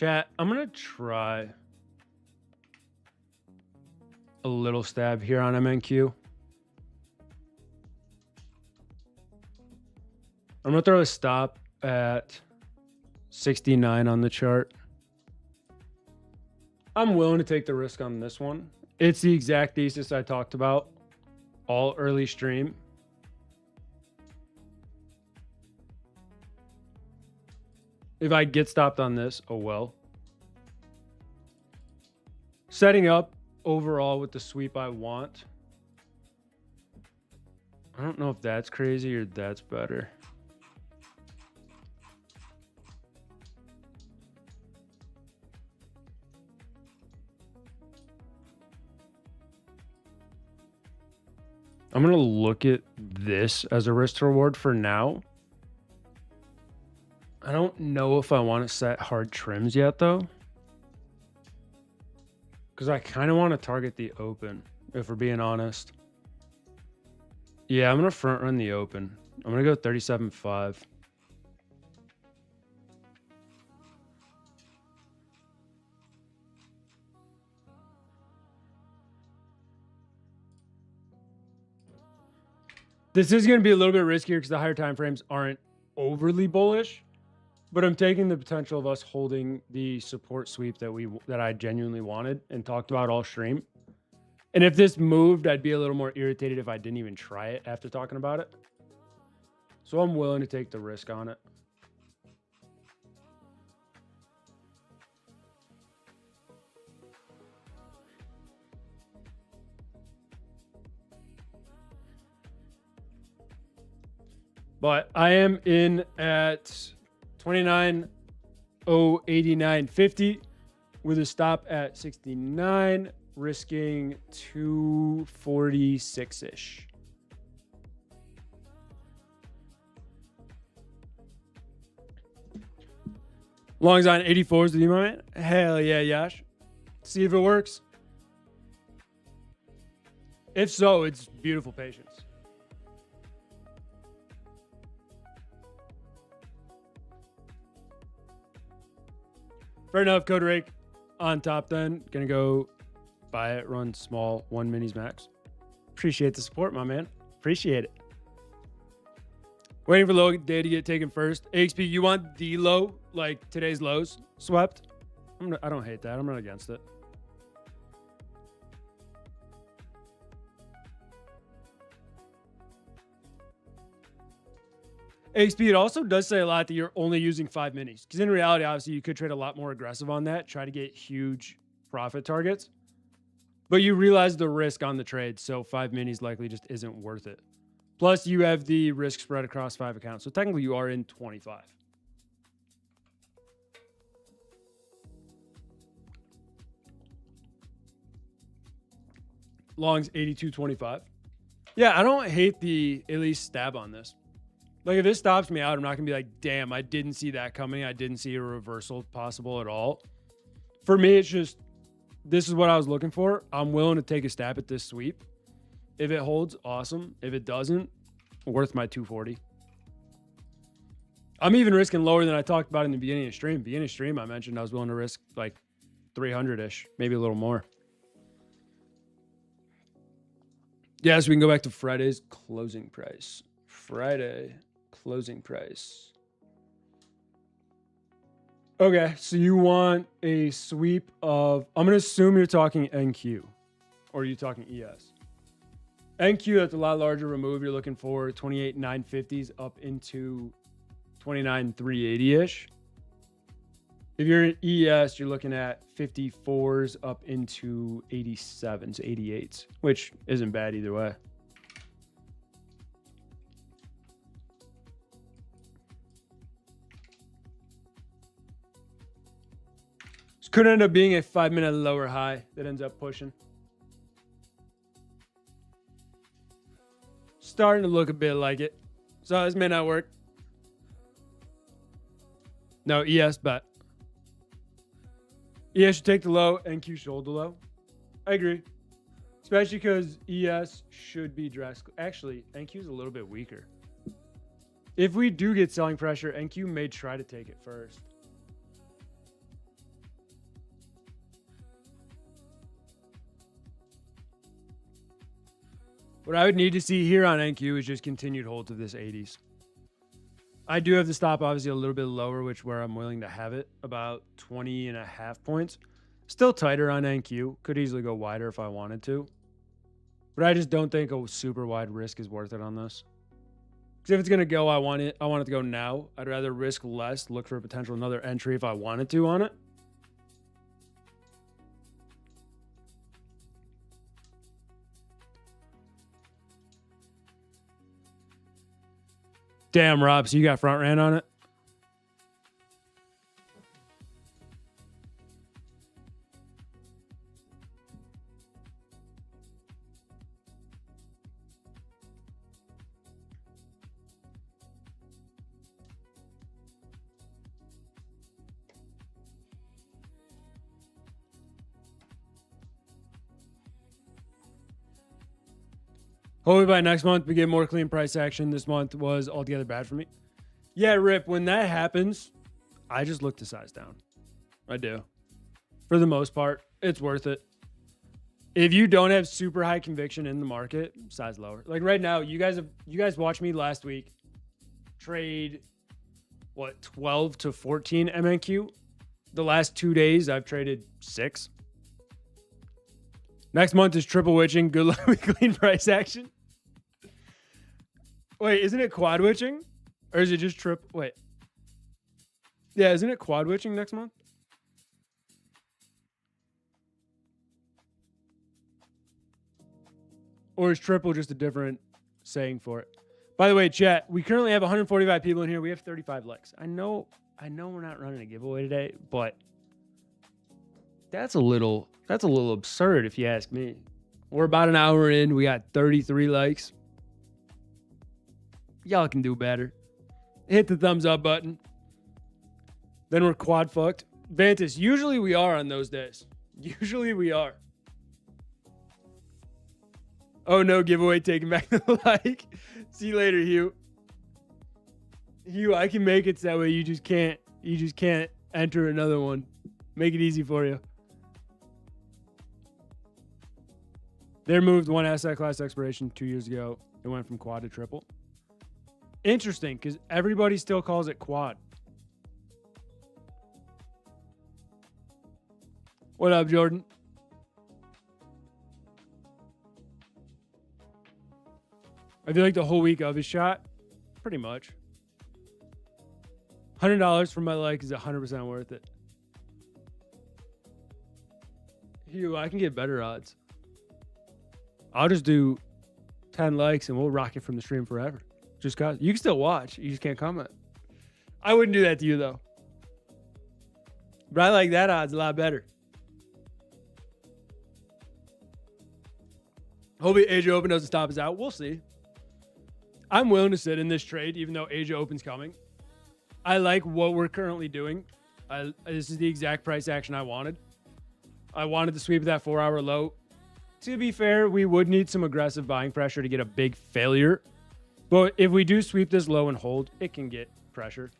Speaker 1: Chat, I'm going to try a little stab here on MNQ. I'm going to throw a stop at 69 on the chart. I'm willing to take the risk on this one. It's the exact thesis I talked about all early stream. If I get stopped on this, oh well. Setting up overall with the sweep I want. I don't know if that's crazy or that's better. I'm going to look at this as a risk to reward for now. I don't know if I want to set hard trims yet, though. Because I kind of want to target the open, if we're being honest. Yeah, I'm going to front run the open. I'm going to go 37.5. This is going to be a little bit riskier because the higher time frames aren't overly bullish, but I'm taking the potential of us holding the support sweep that I genuinely wanted and talked about all stream. And if this moved, I'd be a little more irritated if I didn't even try it after talking about it. So I'm willing to take the risk on it. But I am in at 29.089.50 with a stop at 69, risking 246-ish. Long's on 84s with you, my man. Hell yeah, Yash. See if it works. If so, it's beautiful patience. Fair enough, Code Rake on top then. Gonna go buy it, run small, 1 minis max. Appreciate the support, my man. Appreciate it. Waiting for low day to get taken first. AXP, you want the low, like today's lows swept? I don't hate that. I'm not against it. AXP, it also does say a lot that you're only using 5 minis. Because in reality, obviously, you could trade a lot more aggressive on that, try to get huge profit targets. But you realize the risk on the trade, so 5 minis likely just isn't worth it. Plus, you have the risk spread across 5 accounts. So technically, you are in 25. Long's 82.25. Yeah, I don't hate the at least stab on this. Like, if this stops me out, I'm not going to be like, damn, I didn't see that coming. I didn't see a reversal possible at all. For me, it's just, this is what I was looking for. I'm willing to take a stab at this sweep. If it holds, awesome. If it doesn't, worth my 240. I'm even risking lower than I talked about in the beginning of stream. Beginning of stream, I mentioned I was willing to risk like 300-ish, maybe a little more. Yeah, so we can go back to Friday's closing price. Friday closing price. Okay, so you want a sweep of, I'm going to assume you're talking NQ, or are you talking ES? NQ, that's a lot larger remove. You're looking for 28,950s up into 29,380-ish. If you're in ES, you're looking at 54s up into 87s, 88s, which isn't bad either way. Could end up being a 5-minute lower high that ends up pushing. Starting to look a bit like it. So this may not work. No, ES bet. ES should take the low, NQ should hold the low. I agree. Especially because ES should be drastic. Actually, NQ is a little bit weaker. If we do get selling pressure, NQ may try to take it first. What I would need to see here on NQ is just continued holds of this 80s. I do have the stop obviously a little bit lower, which where I'm willing to have it, about 20.5 points. Still tighter on NQ. Could easily go wider if I wanted to. But I just don't think a super wide risk is worth it on this. Because if it's going to go, I want it to go now. I'd rather risk less, look for a potential another entry if I wanted to on it. Damn, Rob, so you got front ran on it? Hopefully by next month we get more clean price action. This month was altogether bad for me. Yeah, Rip, when that happens, I just look to size down. I do. For the most part, it's worth it. If you don't have super high conviction in the market, size lower. Like right now, you guys watched me last week trade, what, 12 to 14 MNQ? The last 2 days, I've traded 6. Next month is triple witching. Good luck with clean price action. Wait, isn't it quad witching? Or is it just triple? Wait. Yeah, isn't it quad witching next month? Or is triple just a different saying for it? By the way, chat, we currently have 145 people in here. We have 35 likes. I know we're not running a giveaway today, but that's a little absurd if you ask me. We're about an hour in. We got 33 likes. Y'all can do better. Hit the thumbs up button. Then we're quad fucked. Vantis, usually we are on those days. Usually we are. Oh no, giveaway, taking back the like. See you later, Hugh. Hugh, I can make it so that way you just can't enter another one. Make it easy for you. They removed one asset class expiration 2 years ago. It went from quad to triple. Interesting, because everybody still calls it quad. What up, Jordan? I feel like the whole week of his shot, pretty much. $100 for my like is 100% worth it. Hugh, I can get better odds. I'll just do 10 likes and we'll rock it from the stream forever. Just cause you can still watch, you just can't comment. I wouldn't do that to you though. But I like that odds a lot better. Hopefully Asia Open doesn't stop us out. We'll see. I'm willing to sit in this trade even though Asia Open's coming. I like what we're currently doing. This is the exact price action I wanted. I wanted to sweep that 4-hour low. To be fair, we would need some aggressive buying pressure to get a big failure. But if we do sweep this low and hold, it can get pressure.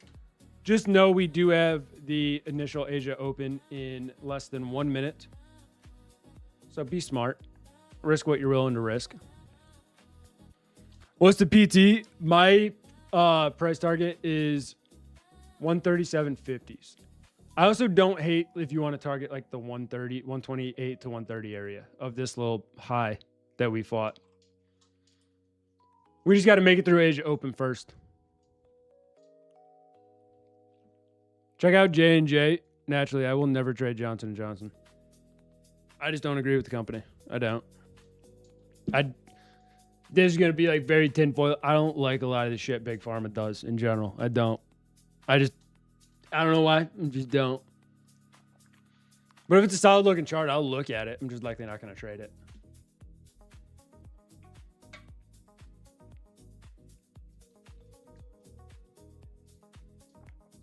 Speaker 1: Just know we do have the initial Asia Open in less than 1 minute. So be smart. Risk what you're willing to risk. What's the PT? My price target is 137.50s. I also don't hate if you want to target like the 128 to 130 area of this little high that we fought. We just got to make it through Asia Open first. Check out J&J. Naturally, I will never trade Johnson & Johnson. I just don't agree with the company. I don't. This is going to be like very tinfoil. I don't like a lot of the shit Big Pharma does in general. I don't. I don't know why. I just don't. But if it's a solid looking chart, I'll look at it. I'm just likely not going to trade it.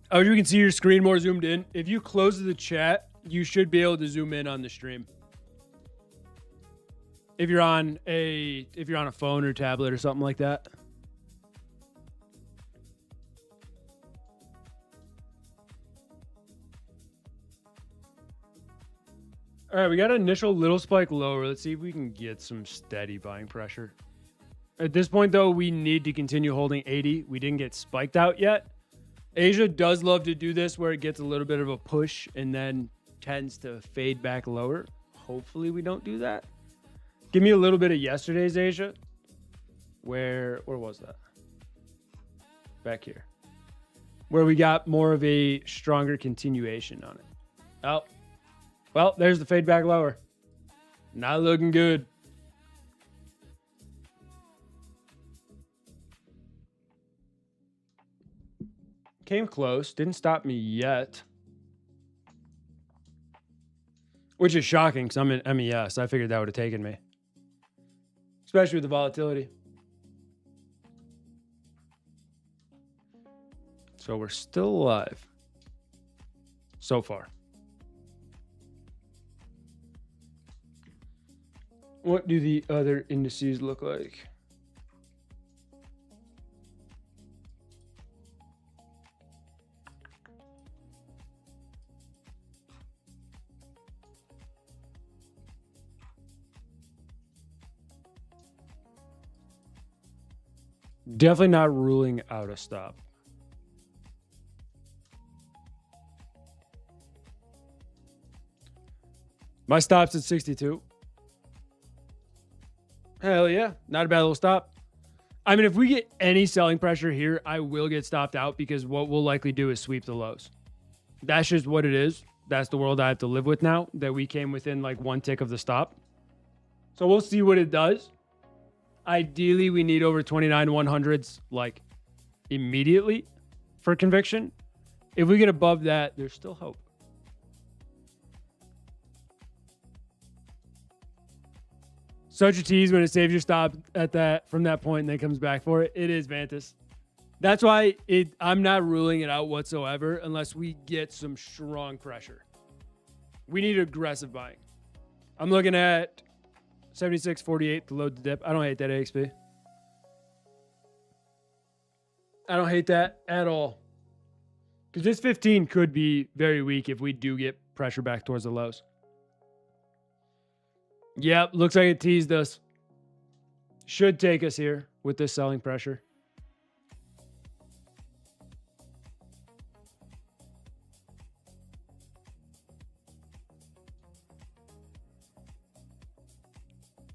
Speaker 1: Oh, you can see your screen more zoomed in. If you close the chat, you should be able to zoom in on the stream. If you're on a phone or tablet or something like that. All right, we got an initial little spike lower. Let's see if we can get some steady buying pressure. At this point, though, we need to continue holding 80. We didn't get spiked out yet. Asia does love to do this where it gets a little bit of a push and then tends to fade back lower. Hopefully we don't do that. Give me a little bit of yesterday's Asia. Where was that? Back here. Where we got more of a stronger continuation on it. Oh, well, there's the fade back lower. Not looking good. Came close. Didn't stop me yet. Which is shocking because I'm in MES. I figured that would have taken me. Especially with the volatility. So we're still alive. So far. What do the other indices look like? Definitely not ruling out a stop. My stop's at 62. Hell yeah. Not a bad little stop. I mean, if we get any selling pressure here, I will get stopped out because what we'll likely do is sweep the lows. That's just what it is. That's the world I have to live with now, that we came within like one tick of the stop. So we'll see what it does. Ideally, we need over 29 100s like immediately for conviction. If we get above that, there's still hope. Such a tease when it saves your stop at that from that point and then comes back for it. It is Vantis. That's why I'm not ruling it out whatsoever unless we get some strong pressure. We need aggressive buying. I'm looking at 76.48 to load the dip. I don't hate that AXP. I don't hate that at all. Because this 15 could be very weak if we do get pressure back towards the lows. Yep, looks like it teased us. Should take us here with this selling pressure.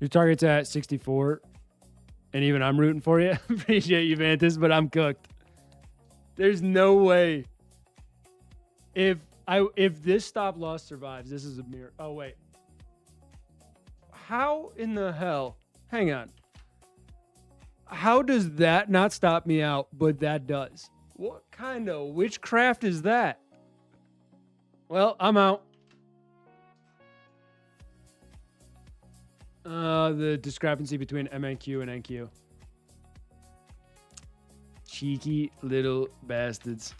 Speaker 1: Your target's at 64. And even I'm rooting for you. Appreciate you, Vantis, but I'm cooked. There's no way. If this stop loss survives, this is a mirror. Oh, wait. How in the hell? Hang on. How does that not stop me out, but that does? What kind of witchcraft is that? Well, I'm out. The discrepancy between MNQ and NQ. Cheeky little bastards.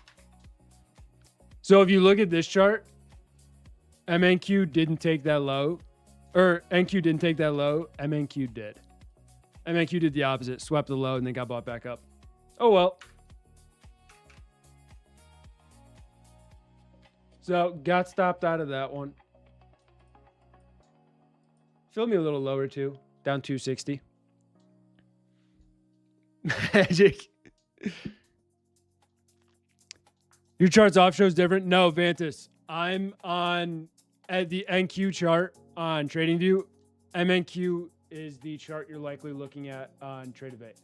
Speaker 1: So if you look at this chart, MNQ didn't take that low. Or NQ didn't take that low. MNQ did. MNQ did the opposite. Swept the low and then got bought back up. Oh, well. So got stopped out of that one. Filled me a little lower too. Down 260. Magic. Your chart's off shows different? No, Vantis. I'm on at the NQ chart on TradingView. MNQ is the chart you're likely looking at on TradeAvate.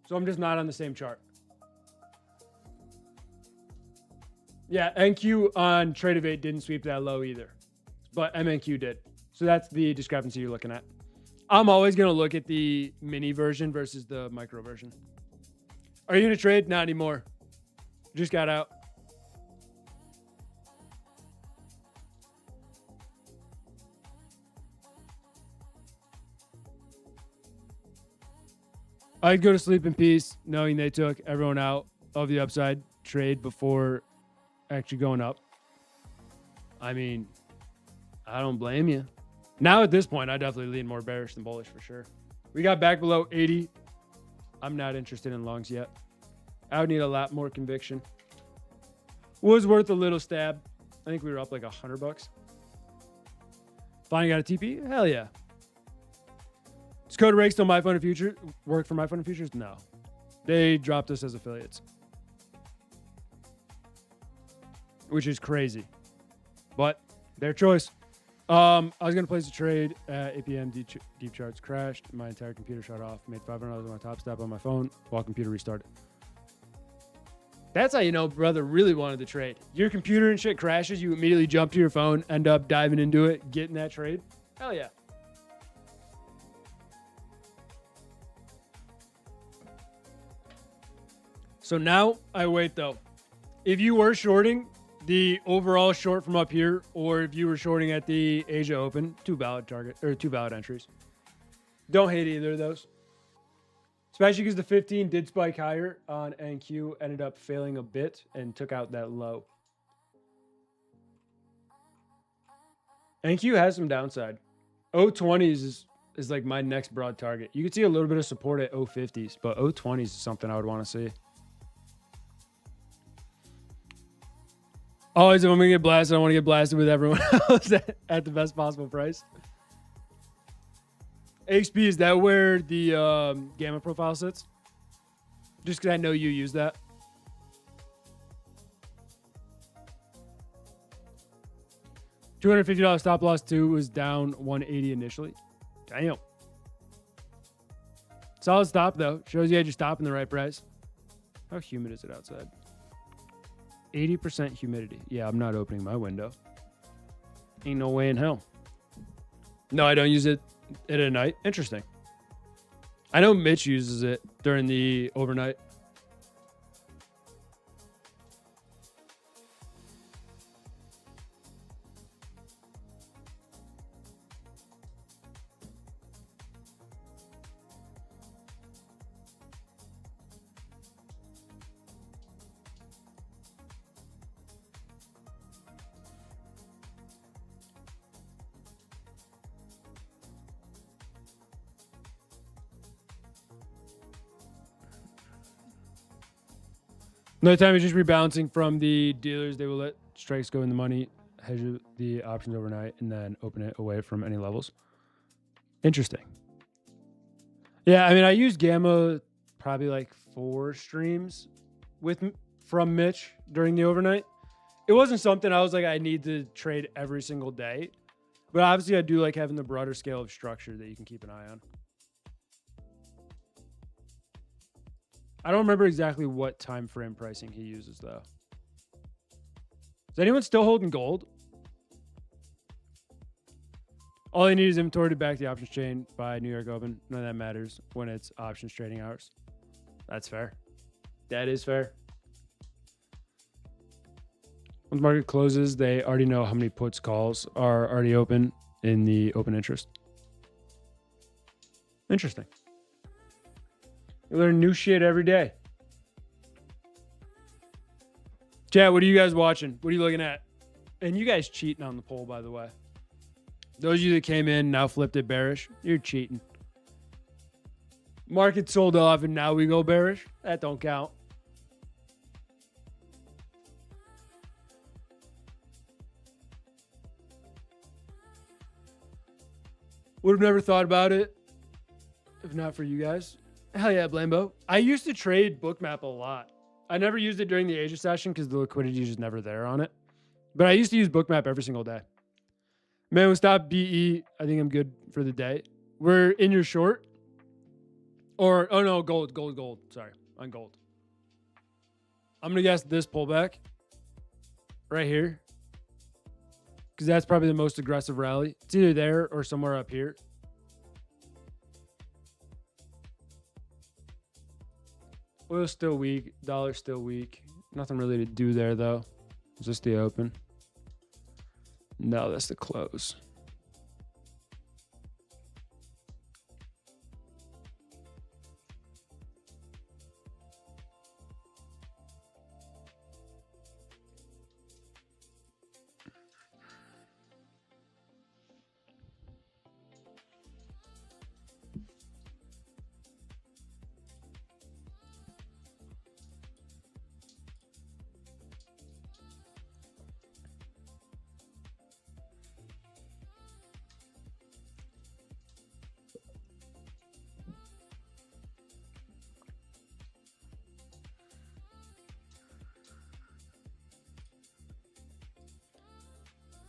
Speaker 1: So I'm just not on the same chart. Yeah, NQ on TradeAvate didn't sweep that low either, but MNQ did. So that's the discrepancy you're looking at. I'm always going to look at the mini version versus the micro version. Are you going to trade? Not anymore. Just got out. I'd go to sleep in peace knowing they took everyone out of the upside trade before actually going up. I mean, I don't blame you. Now at this point, I definitely lean more bearish than bullish for sure. We got back below 80. I'm not interested in longs yet. I would need a lot more conviction. Was worth a little stab. I think we were up like $100. Finally got a TP? Hell yeah. Does Code Rake still My Phone and Future work for My Phone and Futures? No. They dropped us as affiliates, which is crazy, but their choice. I was going to place a trade at 8 p.m. Deep charts crashed. My entire computer shut off. Made $500 on my top step on my phone while computer restarted. That's how you know brother really wanted the trade. Your computer and shit crashes. You immediately jump to your phone, end up diving into it, getting that trade. Hell yeah. So now I wait though. If you were shorting the overall short from up here, or if you were shorting at the Asia Open, two valid entries. Don't hate either of those. Especially because the 15 did spike higher on NQ, ended up failing a bit and took out that low. NQ has some downside. 020s is like my next broad target. You could see a little bit of support at 050s, but 020s is something I would want to see. Always, if I'm going to get blasted, I want to get blasted with everyone else at the best possible price. XP, is that where the gamma profile sits? Just because I know you use that. $250 stop loss 2 was down 180 initially. Damn. Solid stop, though. Shows you had your stop in the right price. How humid is it outside? 80% humidity. Yeah, I'm not opening my window. Ain't no way in hell. No, I don't use it at night. Interesting. I know Mitch uses it during the overnight. No time is just rebalancing from the dealers. They will let strikes go in the money, hedge the options overnight, and then open it away from any levels. Interesting. Yeah, I mean, I used Gamma probably like 4 streams from Mitch during the overnight. It wasn't something I was like, I need to trade every single day. But obviously, I do like having the broader scale of structure that you can keep an eye on. I don't remember exactly what time frame pricing he uses, though. Is anyone still holding gold? All they need is inventory to back the options chain by New York Open. None of that matters when it's options trading hours. That's fair. That is fair. When the market closes, they already know how many puts calls are already open in the open interest. Interesting. You learn new shit every day. Chat, what are you guys watching? What are you looking at? And you guys cheating on the poll, by the way. Those of you that came in, now flipped it bearish, you're cheating. Market sold off and now we go bearish? That don't count. Would have never thought about it if not for you guys. Hell yeah, Blambo. I used to trade Bookmap a lot. I never used it during the Asia session because the liquidity is just never there on it. But I used to use Bookmap every single day. Man, we stop BE. I think I'm good for the day. We're in your short. Or, oh no, gold. Sorry, on gold. I'm going to guess this pullback right here. Because that's probably the most aggressive rally. It's either there or somewhere up here. Oil's still weak. Dollar's still weak. Nothing really to do there, though. Is this the open? No, that's the close.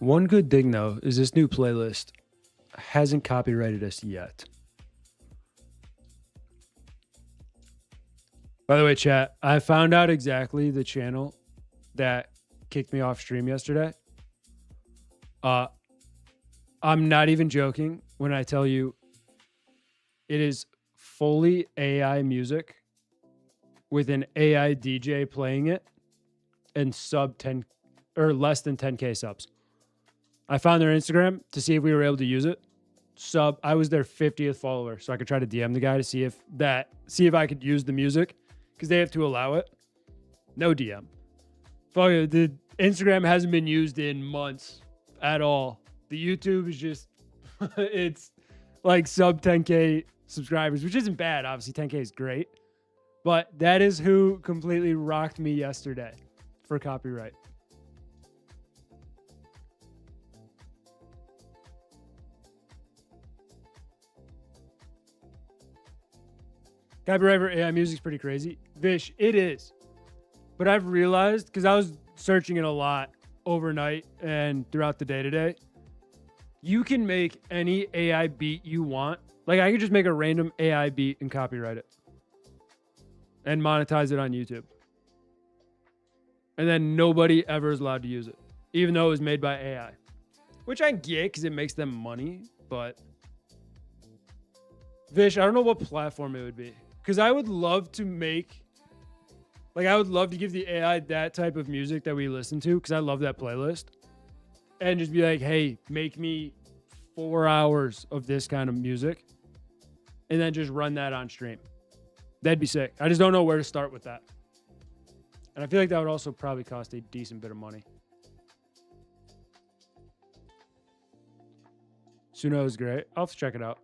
Speaker 1: One good thing though is this new playlist hasn't copyrighted us yet. By the way, chat, I found out exactly the channel that kicked me off stream yesterday. I'm not even joking when I tell you it is fully AI music with an AI DJ playing it and sub 10 or less than 10K subs. I found their Instagram to see if we were able to use it. I was their 50th follower, so I could try to DM the guy to see if I could use the music because they have to allow it. No DM. Fuck it, the Instagram hasn't been used in months at all. The YouTube is just, it's like sub 10K subscribers, which isn't bad. Obviously, 10K is great. But that is who completely rocked me yesterday for copyright. Copyright for AI music is pretty crazy. Vish, it is. But I've realized, because I was searching it a lot overnight and throughout the day today, you can make any AI beat you want. Like I could just make a random AI beat and copyright it and monetize it on YouTube. And then nobody ever is allowed to use it, even though it was made by AI, which I get because it makes them money. But Vish, I don't know what platform it would be. Because I would love to I would love to give the AI that type of music that we listen to, because I love that playlist. And just be like, hey, make me 4 hours of this kind of music. And then just run that on stream. That'd be sick. I just don't know where to start with that. And I feel like that would also probably cost a decent bit of money. Suno is great. I'll have to check it out.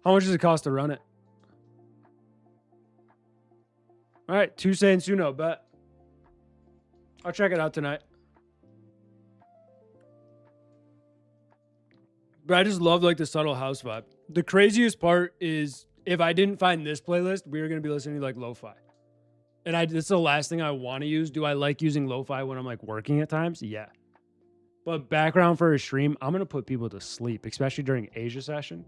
Speaker 1: How much does it cost to run it? All right, Tuesday and Suno, bet. I'll check it out tonight. But I just love like the subtle house vibe. The craziest part is if I didn't find this playlist, we were going to be listening to like lo-fi. And this is the last thing I want to use. Do I like using lo-fi when I'm like working at times? Yeah. But background for a stream, I'm going to put people to sleep, especially during Asia session.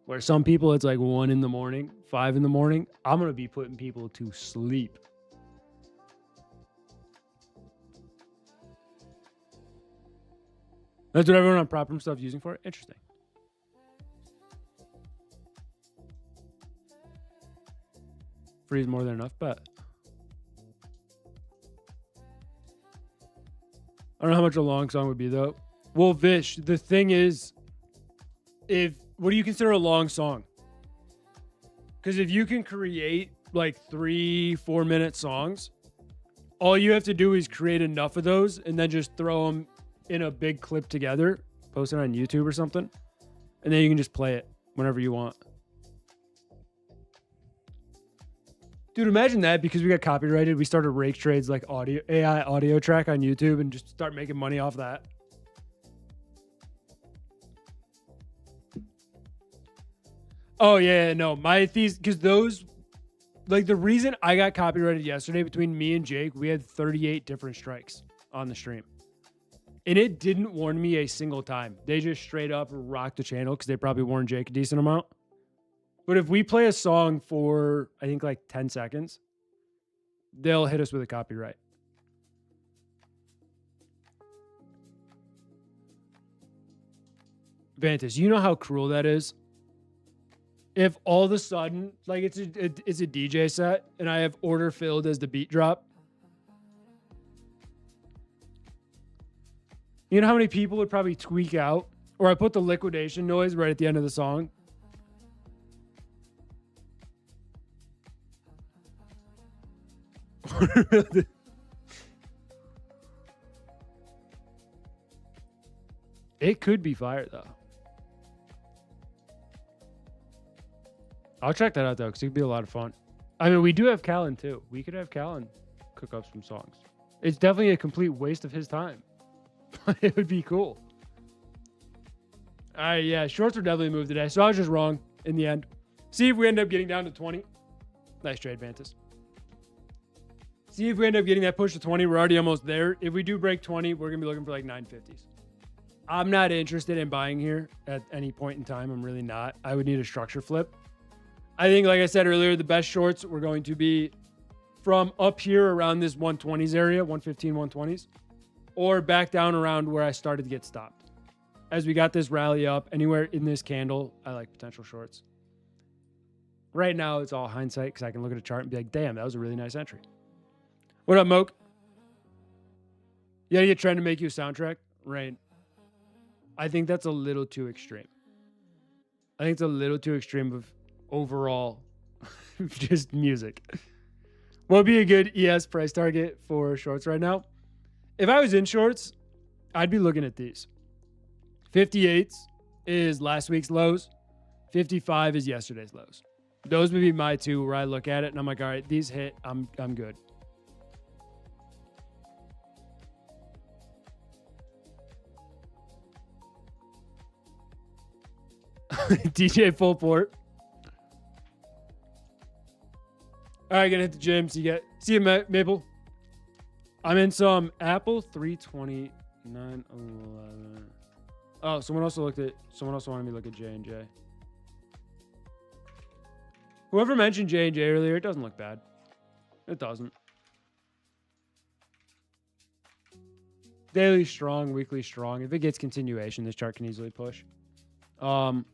Speaker 1: Where some people, it's like 1 in the morning, 5 in the morning. I'm going to be putting people to sleep. That's what everyone on Prop Room stuff is using for it. Interesting. Free is more than enough, but I don't know how much a long song would be, though. Well, Vish, the thing is, what do you consider a long song? Because if you can create like 3-4 minute songs, all you have to do is create enough of those and then just throw them in a big clip together, post it on YouTube or something, and then you can just play it whenever you want. Dude, imagine that because we got copyrighted. We started Rake Trade's like AI audio track on YouTube and just start making money off that. Oh, yeah, no. My thesis, because those, like the reason I got copyrighted yesterday between me and Jake, we had 38 different strikes on the stream. And it didn't warn me a single time. They just straight up rocked the channel because they probably warned Jake a decent amount. But if we play a song for, I think, like 10 seconds, they'll hit us with a copyright. Vantis, you know how cruel that is? If all of a sudden, like it's a DJ set and I have order filled as the beat drop. You know how many people would probably tweak out? Or I put the liquidation noise right at the end of the song. It could be fire though. I'll check that out though, because it could be a lot of fun. I mean, we do have Callan too. We could have Callan cook up some songs. It's definitely a complete waste of his time. It would be cool. All right, yeah, shorts were definitely moved today, so I was just wrong in the end. See if we end up getting down to 20. Nice trade, Vantis. See if we end up getting that push to 20. We're already almost there. If we do break 20, we're going to be looking for like 950s. I'm not interested in buying here at any point in time. I'm really not. I would need a structure flip. I think, like I said earlier, the best shorts were going to be from up here around this 120s area, 115, 120s, or back down around where I started to get stopped. As we got this rally up, anywhere in this candle, I like potential shorts. Right now, it's all hindsight because I can look at a chart and be like, damn, that was a really nice entry. What up, Moke? Yeah, you're trying to make you a soundtrack? Right. I think that's a little too extreme. I think it's a little too extreme of overall just music. What would be a good ES price target for shorts right now? If I was in shorts, I'd be looking at these. 58s is last week's lows. 55 is yesterday's lows. Those would be my two where I look at it and I'm like, all right, these hit, I'm good. DJ full port. All right, gonna hit the gym. See you, Maple. I'm in some Apple 329.11. Oh, someone else wanted me to look at J&J. Whoever mentioned J&J earlier, it doesn't look bad. It doesn't. Daily strong, weekly strong. If it gets continuation, this chart can easily push. I'm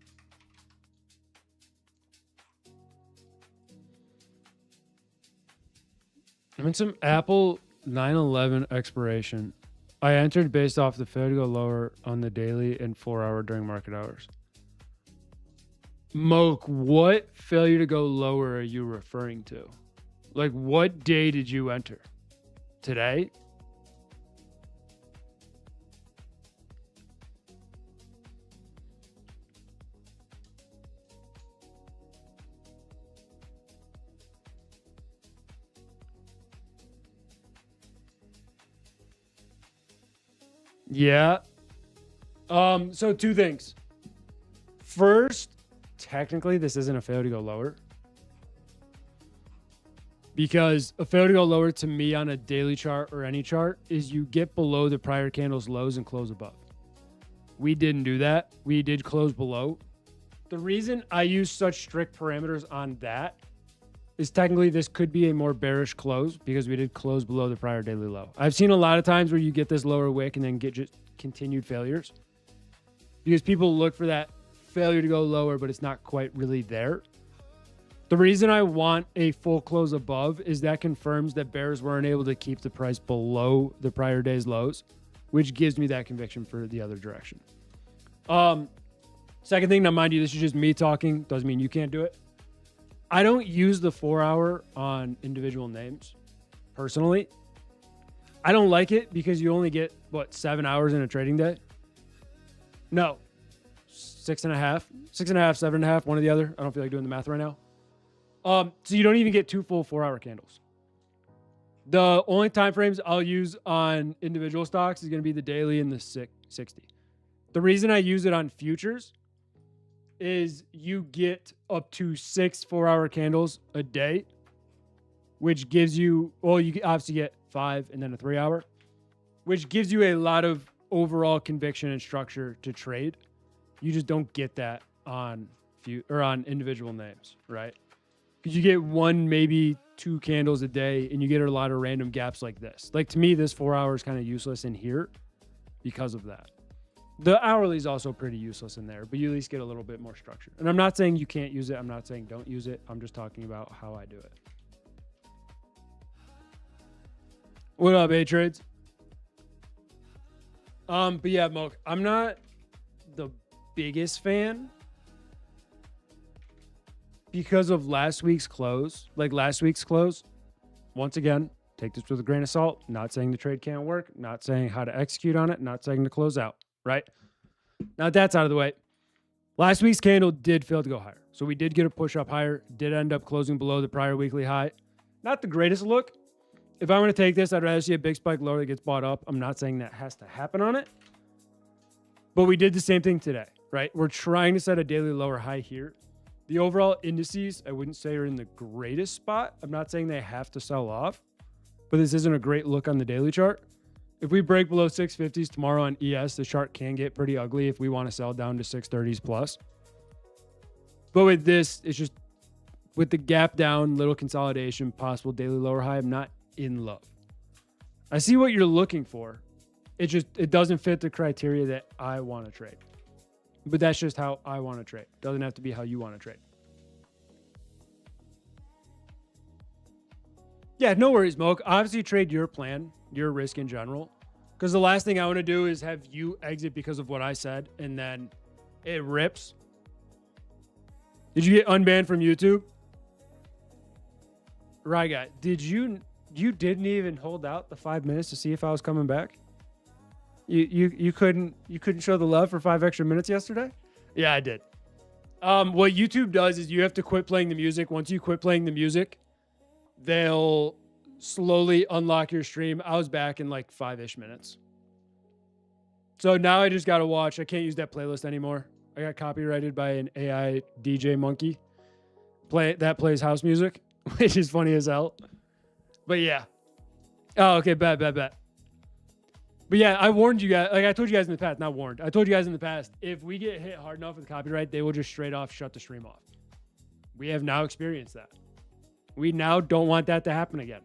Speaker 1: in some Apple 9/11 expiration. I entered based off the failure to go lower on the daily and 4 hour during market hours. Moke, what failure to go lower are you referring to? Like, what day did you enter? Today? Yeah. So two things. First, technically, this isn't a failure to go lower. Because a failure to go lower to me on a daily chart or any chart is you get below the prior candle's lows and close above. We didn't do that. We did close below. The reason I use such strict parameters on that is technically this could be a more bearish close because we did close below the prior daily low. I've seen a lot of times where you get this lower wick and then get just continued failures because people look for that failure to go lower, but it's not quite really there. The reason I want a full close above is that confirms that bears weren't able to keep the price below the prior day's lows, which gives me that conviction for the other direction. Second thing, now mind you, this is just me talking. Doesn't mean you can't do it. I don't use the 4 hour on individual names personally. I don't like it because you only get, 7 hours in a trading day? No. 6.5, 7.5, one or the other. I don't feel like doing the math right now. So you don't even get 2 full 4 hour candles. The only time frames I'll use on individual stocks is going to be the daily and the 60. The reason I use it on futures is you get up to 6 4 hour candles a day, which gives you, you obviously get 5 and then a 3 hour, which gives you a lot of overall conviction and structure to trade. You just don't get that on on individual names, right? Because you get 1, maybe 2 candles a day and you get a lot of random gaps like this. Like to me, this 4 hour is kind of useless in here because of that. The hourly is also pretty useless in there, but you at least get a little bit more structure. And I'm not saying you can't use it. I'm not saying don't use it. I'm just talking about how I do it. What up, A-Trades? But yeah, Moke, I'm not the biggest fan because of last week's close. Like last week's close, once again, take this with a grain of salt. Not saying the trade can't work. Not saying how to execute on it. Not saying to close out. Right? Now that's out of the way. Last week's candle did fail to go higher. So we did get a push up higher, did end up closing below the prior weekly high. Not the greatest look. If I want to take this, I'd rather see a big spike lower that gets bought up. I'm not saying that has to happen on it. But we did the same thing today, right? We're trying to set a daily lower high here. The overall indices, I wouldn't say are in the greatest spot. I'm not saying they have to sell off, but this isn't a great look on the daily chart. If we break below 650s tomorrow on ES, the chart can get pretty ugly if we want to sell down to 630s plus. But with this, it's just with the gap down, little consolidation, possible daily lower high, I'm not in love. I see what you're looking for. It doesn't fit the criteria that I want to trade. But that's just how I want to trade. Doesn't have to be how you want to trade. Yeah, no worries, Moke. Obviously, trade your plan, your risk in general. Because the last thing I want to do is have you exit because of what I said, and then it rips. Did you get unbanned from YouTube? Right, guy. You didn't even hold out the 5 minutes to see if I was coming back? You couldn't show the love for 5 extra minutes yesterday? Yeah, I did. What YouTube does is you have to quit playing the music. Once you quit playing the music, they'll slowly unlock your stream. I was back in like 5-ish minutes. So now I just got to watch. I can't use that playlist anymore. I got copyrighted by an AI DJ monkey. That plays house music, which is funny as hell. But yeah. Oh, okay. Bet. But yeah, I warned you guys. Like I told you guys in the past, not warned. I told you guys in the past, if we get hit hard enough with copyright, they will just straight off shut the stream off. We have now experienced that. We now don't want that to happen again.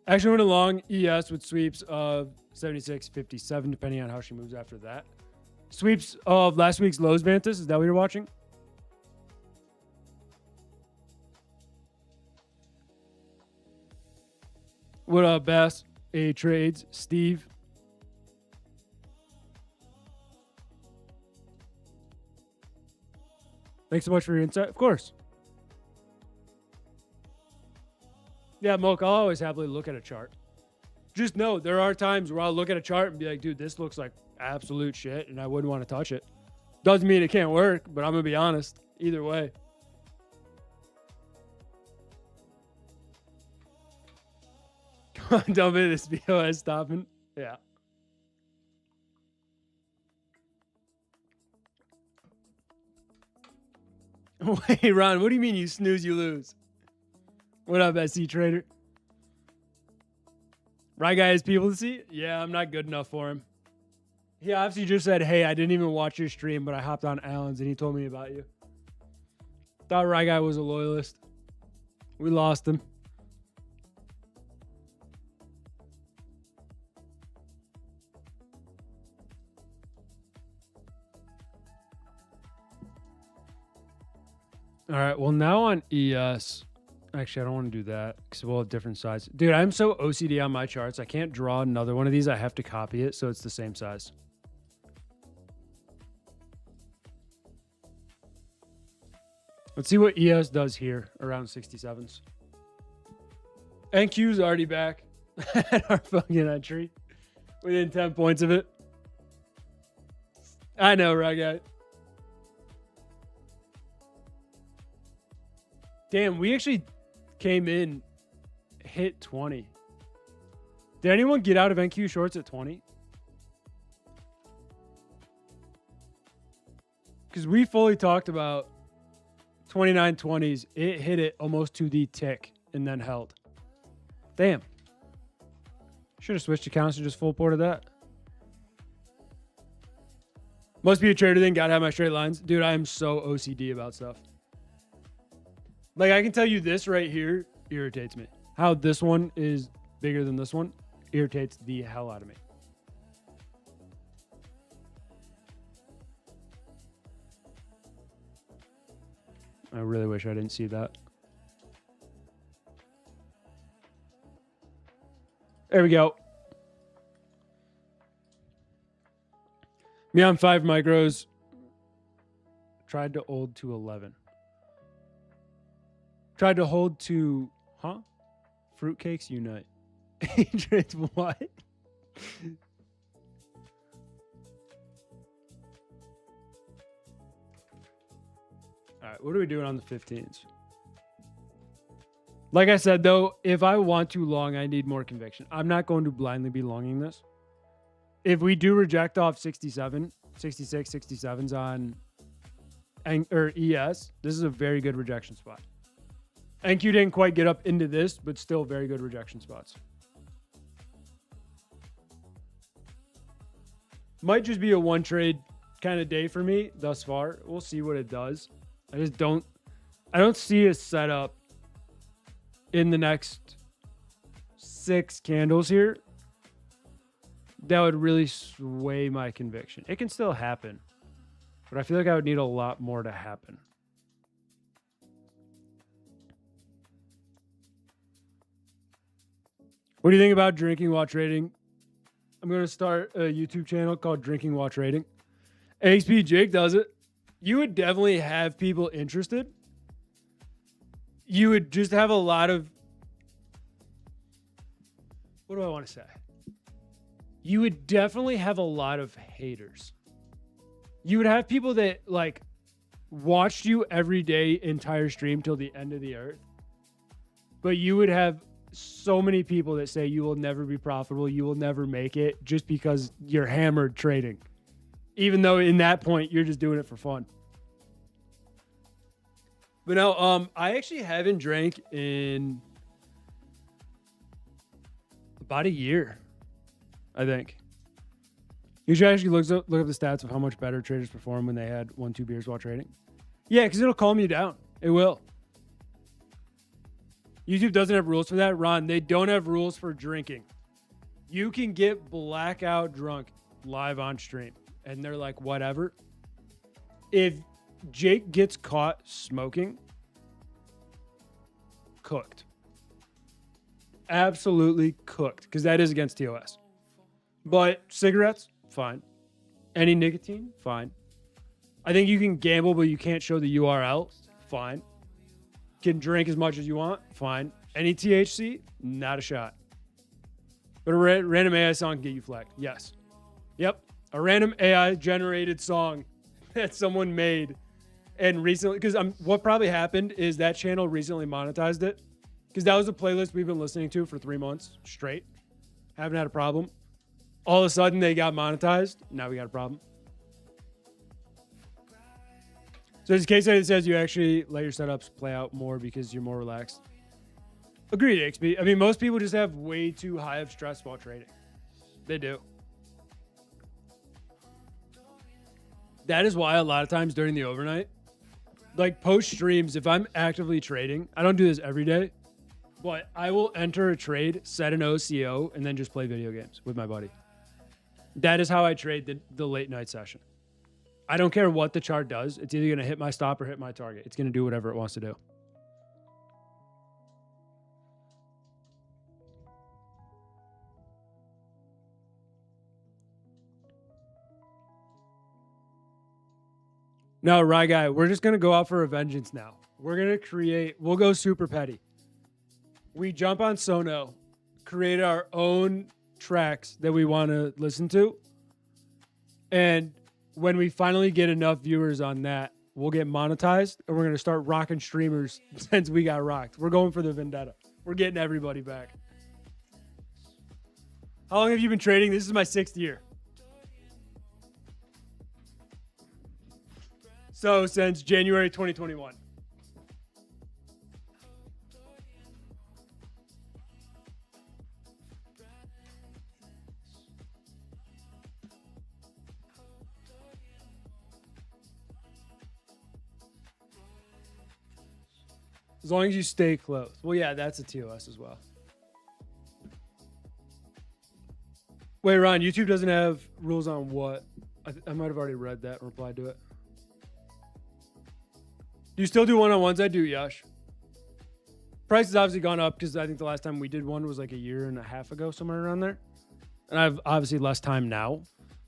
Speaker 1: Actually went along ES with sweeps of 76, 57, depending on how she moves after that. Sweeps of last week's lows, Vantis. Is that what you're watching? What up, Bass? A Trades, Steve. Thanks so much for your insight. Of course. Yeah, Moke, I'll always happily look at a chart. Just know there are times where I'll look at a chart and be like, dude, this looks like absolute shit, and I wouldn't want to touch it. Doesn't mean it can't work, but I'm going to be honest. Either way. Dump it, this BOS stopping. Yeah. Wait, Ron, what do you mean you snooze, you lose? What up, SC Trader? Right guy has people to see? Yeah, I'm not good enough for him. He obviously just said, hey, I didn't even watch your stream, but I hopped on Alan's and he told me about you. Thought Right Guy was a loyalist. We lost him. All right, well, now on ES, actually, I don't want to do that because we'll have different sizes. Dude, I'm so OCD on my charts. I can't draw another one of these. I have to copy it so it's the same size. Let's see what ES does here around 67s. NQ's already back at our fucking entry within 10 points of it. I know, right, guy? Damn, we actually came in, hit 20. Did anyone get out of NQ shorts at 20? Because we fully talked about 29.20s. It hit it almost to the tick and then held. Damn. Should have switched accounts and just full ported that. Must be a trader thing. Gotta have my straight lines. Dude, I am so OCD about stuff. Like, I can tell you this right here irritates me. How this one is bigger than this one irritates the hell out of me. I really wish I didn't see that. There we go. Me on 5 micros. Tried to hold to 11. Tried to hold to, huh? Fruitcakes unite. Trades what? All right, what are we doing on the 15s? Like I said, though, if I want to long, I need more conviction. I'm not going to blindly be longing this. If we do reject off 67, 66, 67s on ES, this is a very good rejection spot. NQ didn't quite get up into this, but still very good rejection spots. Might just be a one trade kind of day for me thus far. We'll see what it does. I don't see a setup in the next 6 candles here that would really sway my conviction. It can still happen, but I feel like I would need a lot more to happen. What do you think about drinking while trading? I'm going to start a YouTube channel called Drinking While Trading. AXP Jake does it. You would definitely have people interested. You would just have a lot of, what do I want to say? You would definitely have a lot of haters. You would have people that like watched you every day, entire stream till the end of the earth. But you would have so many people that say you will never be profitable, you will never make it just because you're hammered trading. Even though in that point, you're just doing it for fun. But no, I actually haven't drank in about a year, I think. You should actually look up the stats of how much better traders perform when they had 1-2 beers while trading. Yeah, because it'll calm you down. It will. YouTube doesn't have rules for that. Ron, they don't have rules for drinking. You can get blackout drunk live on stream. And they're like, whatever. If Jake gets caught smoking, cooked. Absolutely cooked. Because that is against TOS. But cigarettes, fine. Any nicotine, fine. I think you can gamble, but you can't show the URL, fine. Can drink as much as you want, fine. Any THC, not a shot. But a random AI song can get you flagged, yes. Yep, a random AI generated song that someone made and recently, because what probably happened is that channel recently monetized it, because that was a playlist we've been listening to for 3 months straight. Haven't had a problem. All of a sudden they got monetized. Now we got a problem. So there's a case study that says you actually let your setups play out more because you're more relaxed. Agreed, XP. I mean, most people just have way too high of stress while trading. They do. That is why a lot of times during the overnight, like post streams, if I'm actively trading, I don't do this every day, but I will enter a trade, set an OCO, and then just play video games with my buddy. That is how I trade the late night session. I don't care what the chart does. It's either going to hit my stop or hit my target. It's going to do whatever it wants to do. No, Rye Guy, we're just going to go out for a vengeance now. We're going to we'll go super petty. We jump on Sono, create our own tracks that we want to listen to. And when we finally get enough viewers on that, we'll get monetized and we're going to start rocking streamers since we got rocked. We're going for the vendetta. We're getting everybody back. How long have you been trading? This is my 6th year. So since January 2021. As long as you stay close. Well, yeah, that's a TOS as well. Wait, Ron, YouTube doesn't have rules on what? I might have already read that and replied to it. Do you still do one-on-ones? I do, Yash. Price has obviously gone up because I think the last time we did one was like a year and a half ago, somewhere around there. And I have obviously less time now.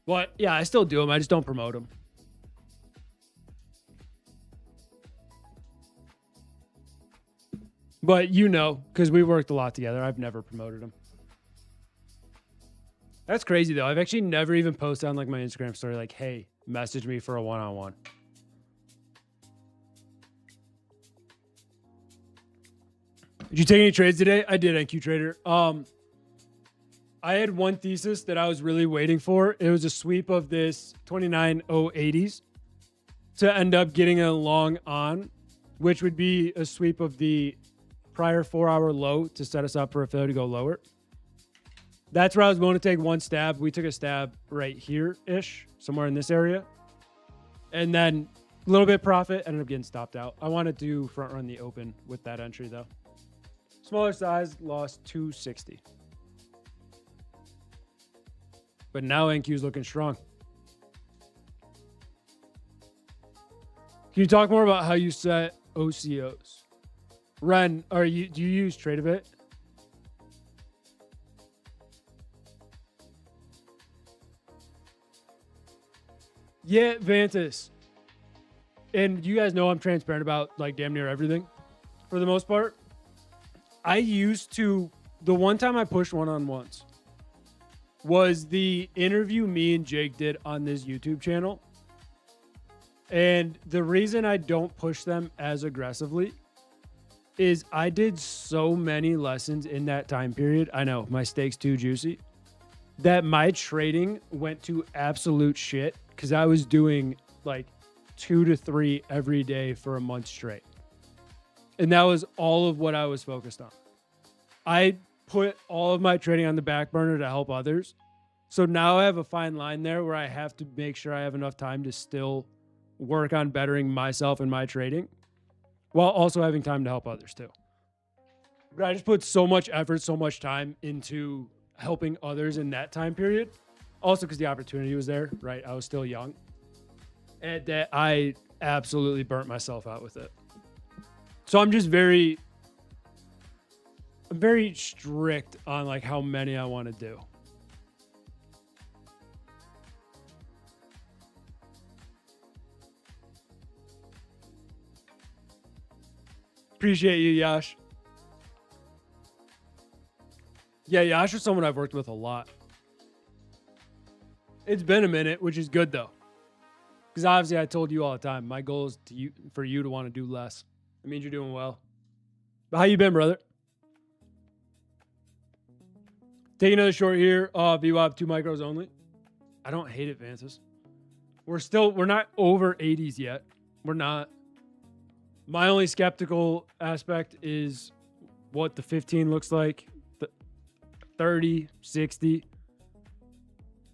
Speaker 1: But yeah, I still do them. I just don't promote them. But you know, because we worked a lot together, I've never promoted them. That's crazy, though. I've actually never even posted on like my Instagram story like, hey, message me for a one-on-one. Did you take any trades today? I did, NQ Trader. I had one thesis that I was really waiting for. It was a sweep of this 29080s to end up getting a long on, which would be a sweep of the prior 4-hour low to set us up for a failure to go lower. That's where I was going to take one stab. We took a stab right here-ish, somewhere in this area. And then a little bit profit, ended up getting stopped out. I wanted to front run the open with that entry though. Smaller size, lost 260. But now NQ is looking strong. Can you talk more about how you set OCOs? Ren, do you use TradeAbit? Yeah, Vantis. And you guys know I'm transparent about like damn near everything for the most part. I used to, the one time I pushed one-on-ones was the interview me and Jake did on this YouTube channel. And the reason I don't push them as aggressively is I did so many lessons in that time period. I know my stakes too juicy that my trading went to absolute shit because I was doing like 2 to 3 every day for a month straight. And that was all of what I was focused on. I put all of my trading on the back burner to help others. So now I have a fine line there where I have to make sure I have enough time to still work on bettering myself and my trading while also having time to help others too. But I just put so much effort, so much time into helping others in that time period. Also because the opportunity was there, right? I was still young. And that I absolutely burnt myself out with it. So I'm just very strict on like how many I want to do. Appreciate you, Yash. Yeah, Yash is someone I've worked with a lot. It's been a minute, which is good though. Because obviously I told you all the time, my goal is for you to want to do less. It means you're doing well. But how you been, brother? Take another short here. VWAP 2 micros only. I don't hate advances. We're not over 80s yet. We're not. My only skeptical aspect is what the 15 looks like. The 30, 60.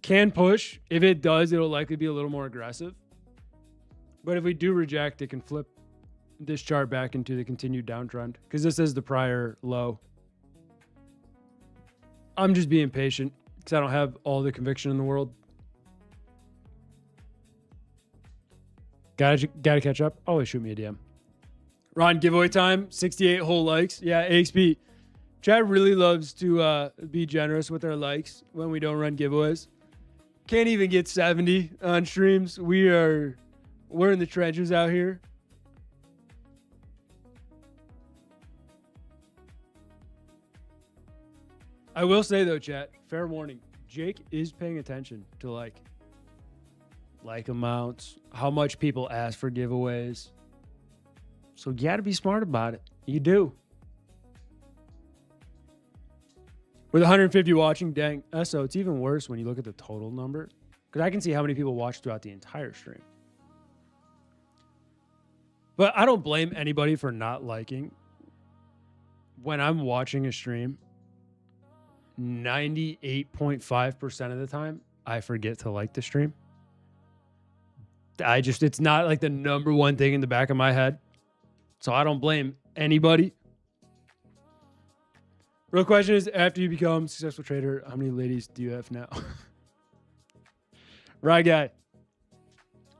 Speaker 1: Can push. If it does, it'll likely be a little more aggressive. But if we do reject, it can flip this chart back into the continued downtrend because this is the prior low. I'm just being patient because I don't have all the conviction in the world. Gotta catch up. Always shoot me a DM. Ron, giveaway time. 68 whole likes. Yeah, AXP. Chad really loves to be generous with our likes when we don't run giveaways. Can't even get 70 on streams. We're in the trenches out here. I will say though, chat, fair warning. Jake is paying attention to like amounts, how much people ask for giveaways. So you got to be smart about it. You do. With 150 watching, dang. So it's even worse when you look at the total number. Because I can see how many people watch throughout the entire stream. But I don't blame anybody for not liking. When I'm watching a stream, 98.5% of the time, I forget to like the stream. It's not like the number one thing in the back of my head. So I don't blame anybody. Real question is, after you become a successful trader, how many ladies do you have now? Right, guy.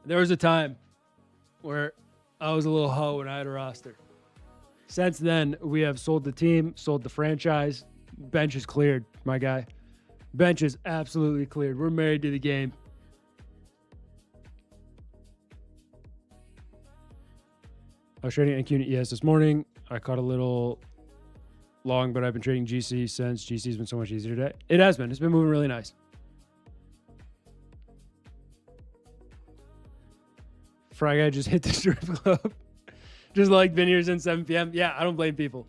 Speaker 1: There was a time where I was a little hoe and I had a roster. Since then, we have sold the team, sold the franchise. Bench is cleared, my guy. Bench is absolutely cleared. We're married to the game. I was trading NQ and ES this morning. I caught a little long, but I've been trading GC since. GC's been so much easier today. It has been. It's been moving really nice. Fry guy just hit the strip club. Just like Vineyards in 7 p.m. Yeah, I don't blame people.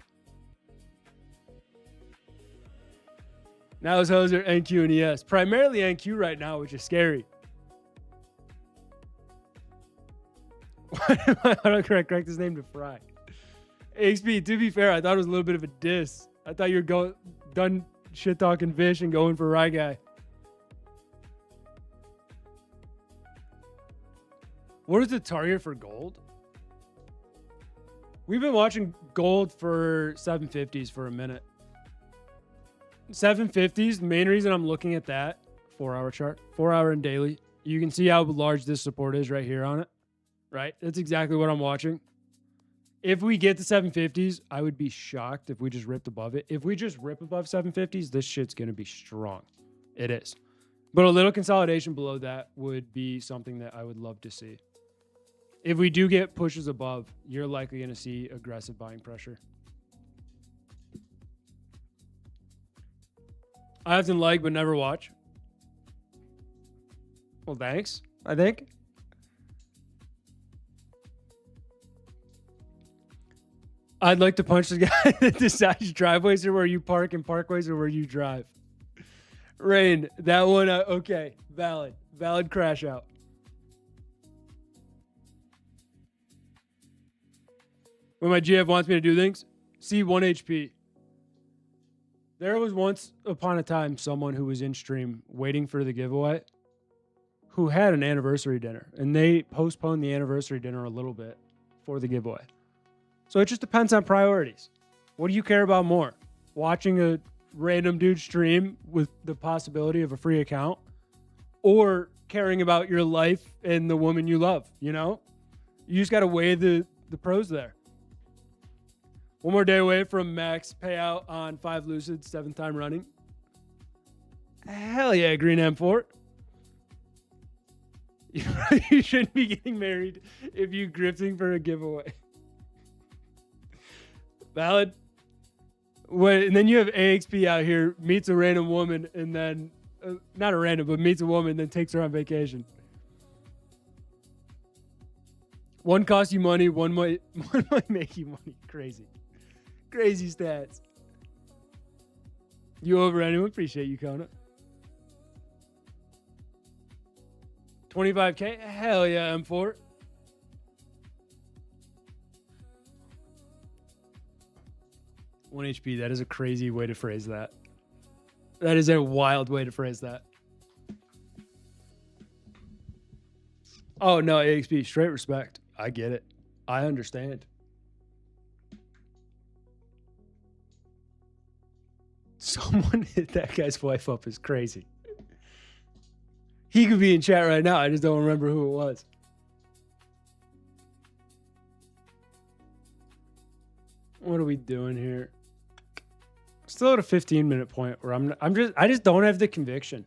Speaker 1: Now his hoes are NQ and ES. Primarily NQ right now, which is scary. Why do I correct his name to Fry? XP, to be fair, I thought it was a little bit of a diss. I thought you were done shit talking fish and going for Rye Guy. What is the target for gold? We've been watching gold for 750s for a minute. 750s, the main reason I'm looking at that 4-hour chart, 4-hour and daily. You can see how large this support is right here on it, right? That's exactly what I'm watching. If we get to 750s, I would be shocked if we just ripped above it. If we just rip above 750s, this shit's going to be strong. It is. But a little consolidation below that would be something that I would love to see. If we do get pushes above, you're likely going to see aggressive buying pressure. I often like but never watch. Well, thanks, I think. I'd like to punch the guy that decides driveways are where you park and parkways are where you drive. Rain, that one, okay, valid. Valid crash out. When my GF wants me to do things, see 1 HP. There was once upon a time someone who was in stream waiting for the giveaway who had an anniversary dinner, and they postponed the anniversary dinner a little bit for the giveaway. So it just depends on priorities. What do you care about more? Watching a random dude stream with the possibility of a free account, or caring about your life and the woman you love, you know? You just got to weigh the pros there. One more day away from max payout on 5 Lucid, 7th time running. Hell yeah, Green M4. You shouldn't be getting married if you're grifting for a giveaway. Valid. And then you have AXP out here, meets a random woman, and then, not a random, but meets a woman, then takes her on vacation. One costs you money, one might make you money. Crazy. Crazy stats. You over anyone? Appreciate you, Kona. 25K? Hell yeah, M4. One HP. That is a crazy way to phrase that. That is a wild way to phrase that. Oh, no, AXP. Straight respect. I get it. I understand. Someone hit that guy's wife up is crazy. He could be in chat right now. I just don't remember who it was. What are we doing here? Still at a 15-minute point where I just don't have the conviction.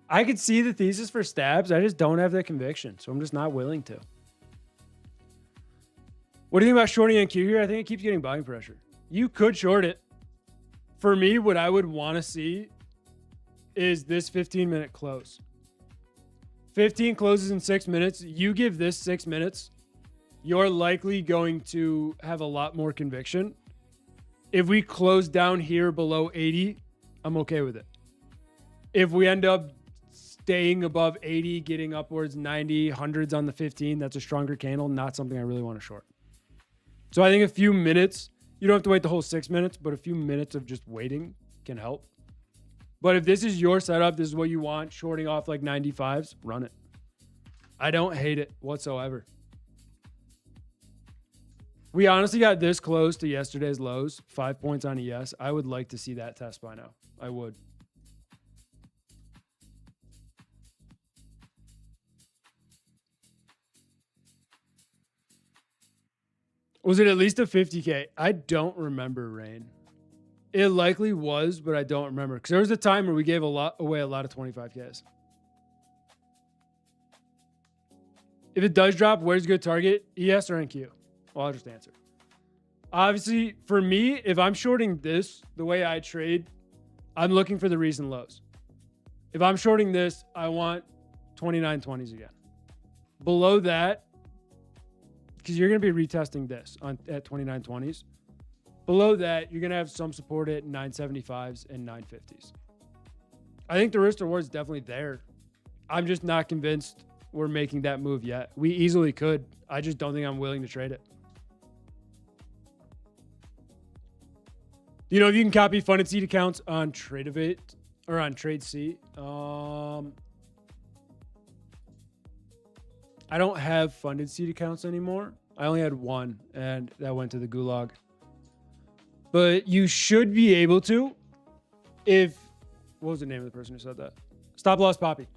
Speaker 1: I could see the thesis for stabs. I just don't have the conviction, so I'm just not willing to. What do you think about shorting NQ here? I think it keeps getting buying pressure. You could short it. For me, what I would want to see is this 15-minute close. 15 closes in 6 minutes. You give this 6 minutes, you're likely going to have a lot more conviction. If we close down here below 80, I'm okay with it. If we end up staying above 80, getting upwards 90, hundreds on the 15, that's a stronger candle, not something I really want to short. So I think a few minutes, you don't have to wait the whole 6 minutes, but a few minutes of just waiting can help. But if this is your setup, this is what you want, shorting off like 95s, run it. I don't hate it whatsoever. We honestly got this close to yesterday's lows, 5 points on ES. I would like to see that test by now. I would. Was it at least a 50K? I don't remember, Rain. It likely was, but I don't remember. Because there was a time where we gave away a lot of 25Ks. If it does drop, where's a good target? ES or NQ? Well, I'll just answer. Obviously, for me, if I'm shorting this, the way I trade, I'm looking for the recent lows. If I'm shorting this, I want 2920s again. Below that, because you're going to be retesting this at 2920s. Below that, you're going to have some support at 975s and 950s. I think the risk to reward is definitely there. I'm just not convinced we're making that move yet. We easily could. I just don't think I'm willing to trade it. Do you know if you can copy funded seed accounts on Tradeovate or on TradeC? I don't have funded seed accounts anymore. I only had one, and that went to the gulag. But you should be able to if... What was the name of the person who said that? Stop Loss Poppy.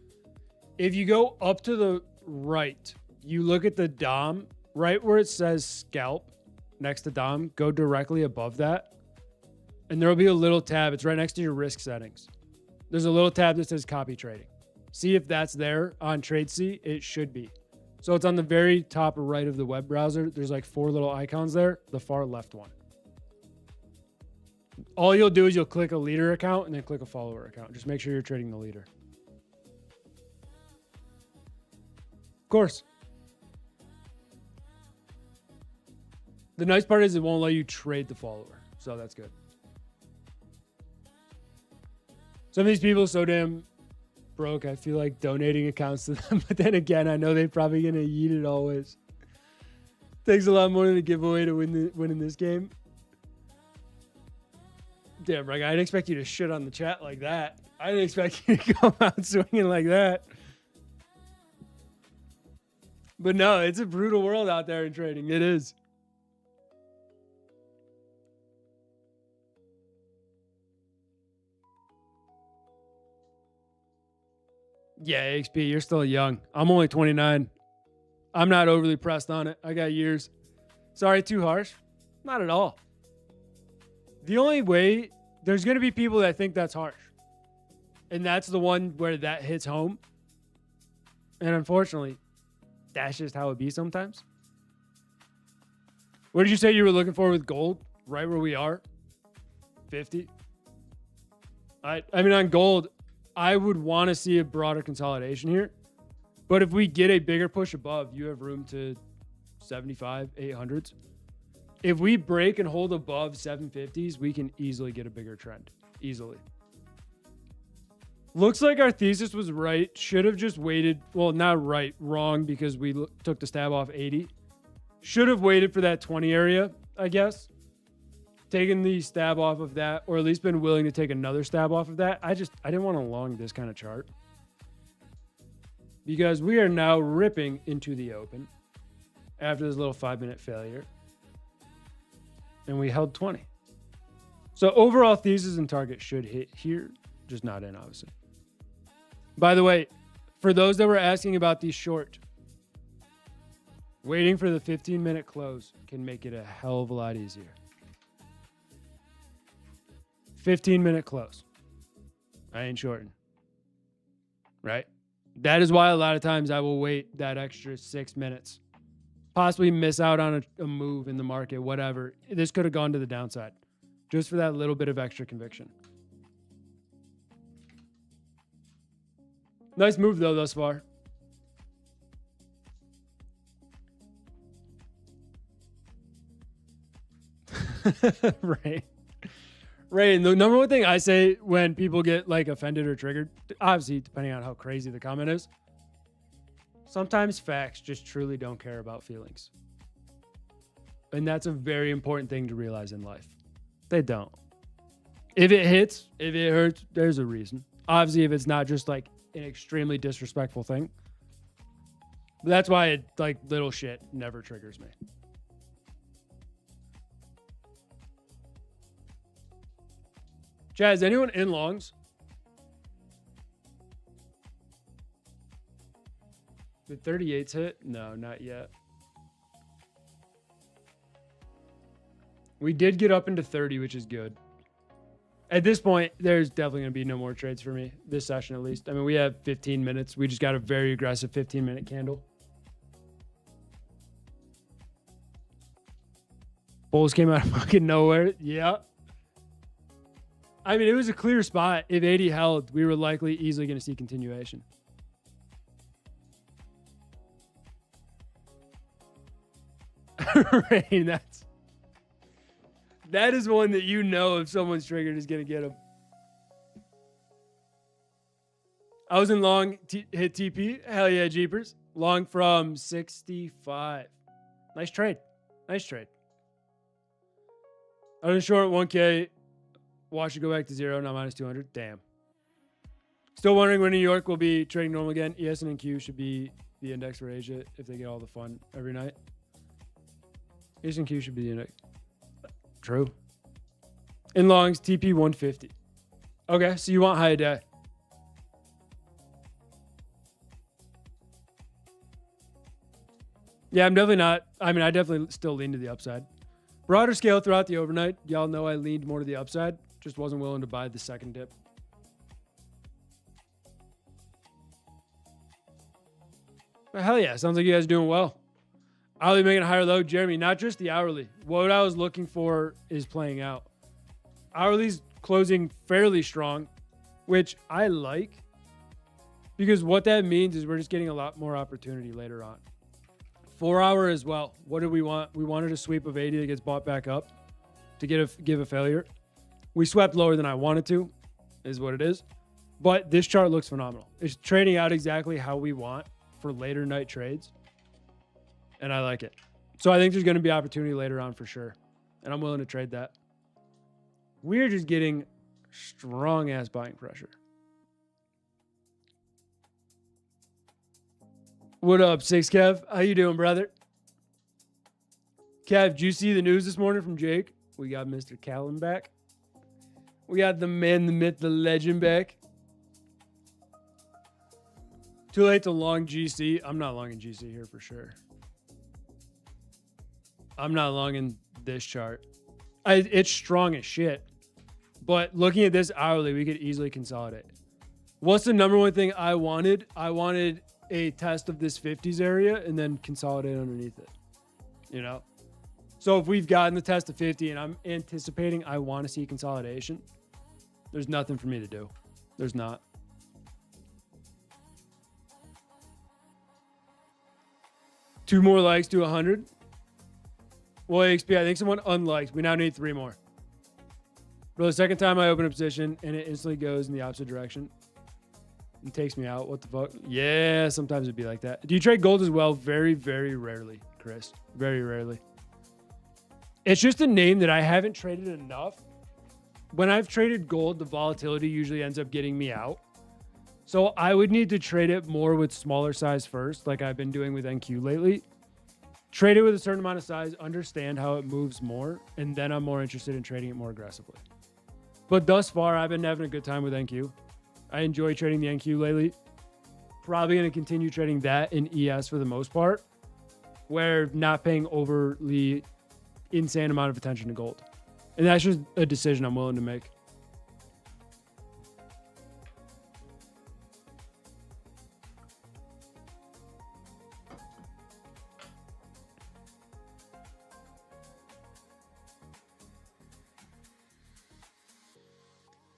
Speaker 1: If you go up to the right, you look at the DOM, right where it says scalp next to DOM, go directly above that. And there will be a little tab. It's right next to your risk settings. There's a little tab that says copy trading. See if that's there on TradeC. It should be. So it's on the very top right of the web browser. There's like 4 little icons there, the far left one. All you'll do is you'll click a leader account and then click a follower account. Just make sure you're trading the leader. Of course. The nice part is it won't let you trade the follower. So that's good. Some of these people are so damn broke, I feel like donating accounts to them. But then again, I know they're probably going to eat it always. Takes a lot more than a giveaway to win in this game. Damn, Rong, I didn't expect you to shit on the chat like that. I didn't expect you to come out swinging like that. But no, it's a brutal world out there in trading. It is. Yeah, XP, you're still young. I'm only 29. I'm not overly pressed on it. I got years. Sorry, too harsh? Not at all. The only way, there's going to be people that think that's harsh. And that's the one where that hits home. And unfortunately, that's just how it be sometimes. What did you say you were looking for with gold? Right where we are? 50? I mean, on gold, I would want to see a broader consolidation here. But if we get a bigger push above, you have room to 75, 800s. If we break and hold above 750s, we can easily get a bigger trend. Easily. Looks like our thesis was right. Should have just waited. Well, not right. Wrong because we took the stab off 80. Should have waited for that 20 area, I guess. Taken the stab off of that, or at least been willing to take another stab off of that. I didn't want to long this kind of chart. Because we are now ripping into the open after this little 5-minute failure. And we held 20. So overall thesis and target should hit here, just not in, obviously. By the way, for those that were asking about the short, waiting for the 15-minute close can make it a hell of a lot easier. 15-minute close. I ain't shorting. Right? That is why a lot of times I will wait that extra 6 minutes. Possibly miss out on a move in the market, whatever. This could have gone to the downside. Just for that little bit of extra conviction. Nice move, though, thus far. Right. Right. And the number one thing I say when people get like offended or triggered, obviously, depending on how crazy the comment is, sometimes facts just truly don't care about feelings. And that's a very important thing to realize in life. They don't. If it hits, if it hurts, there's a reason. Obviously, if it's not just like an extremely disrespectful thing. But that's why it, like, little shit never triggers me. Chad, is anyone in longs? Did 38s hit? No, not yet. We did get up into 30, which is good. At this point, there's definitely going to be no more trades for me, this session at least. I mean, we have 15 minutes. We just got a very aggressive 15-minute candle. Bulls came out of fucking nowhere. Yeah. I mean, it was a clear spot. If 80 held, we were likely easily going to see continuation. Right, that is one that you know if someone's triggered is going to get him. I was in long, hit TP. Hell yeah, jeepers. Long from 65. Nice trade. Nice trade. I was in short 1K. Watch it go back to zero, now minus 200. Damn. Still wondering when New York will be trading normal again. ES and NQ should be the index for Asia if they get all the fun every night. ES and Q should be the index. True. In longs, TP 150. Okay, so you want high a day. Yeah, I'm definitely not. I mean, I definitely still lean to the upside. Broader scale throughout the overnight. Y'all know I leaned more to the upside. Just wasn't willing to buy the second dip. But hell yeah, sounds like you guys are doing well. Hourly making a higher low. Jeremy, not just the hourly. What I was looking for is playing out. Hourly's closing fairly strong, which I like. Because what that means is we're just getting a lot more opportunity later on. 4 hour as well. What did we want? We wanted a sweep of 80 that gets bought back up to give a failure. We swept lower than I wanted to, is what it is. But this chart looks phenomenal. It's trading out exactly how we want for later night trades. And I like it. So I think there's going to be opportunity later on for sure. And I'm willing to trade that. We're just getting strong ass buying pressure. What up, 6 Kev? How you doing, brother? Kev, did you see the news this morning from Jake? We got Mr. Callan back. We got the man, the myth, the legend back. Too late to long GC. I'm not long in GC here for sure. I'm not long in this chart. It's strong as shit. But looking at this hourly, we could easily consolidate. What's the number one thing I wanted? I wanted a test of this 50s area and then consolidate underneath it. You know? So if we've gotten the test of 50 and I'm anticipating I want to see consolidation, there's nothing for me to do. There's not. Two more likes to 100. Well, XP, I think someone unliked. We now need 3 more. Bro, the second time I open a position and it instantly goes in the opposite direction and takes me out. What the fuck? Yeah, sometimes it'd be like that. Do you trade gold as well? Very, very rarely, Chris. Very rarely. It's just a name that I haven't traded enough. When I've traded gold, the volatility usually ends up getting me out. So I would need to trade it more with smaller size first, like I've been doing with NQ lately. Trade it with a certain amount of size, understand how it moves more, and then I'm more interested in trading it more aggressively. But thus far, I've been having a good time with NQ. I enjoy trading the NQ lately. Probably going to continue trading that in ES for the most part, where not paying overly insane amount of attention to gold. And that's just a decision I'm willing to make.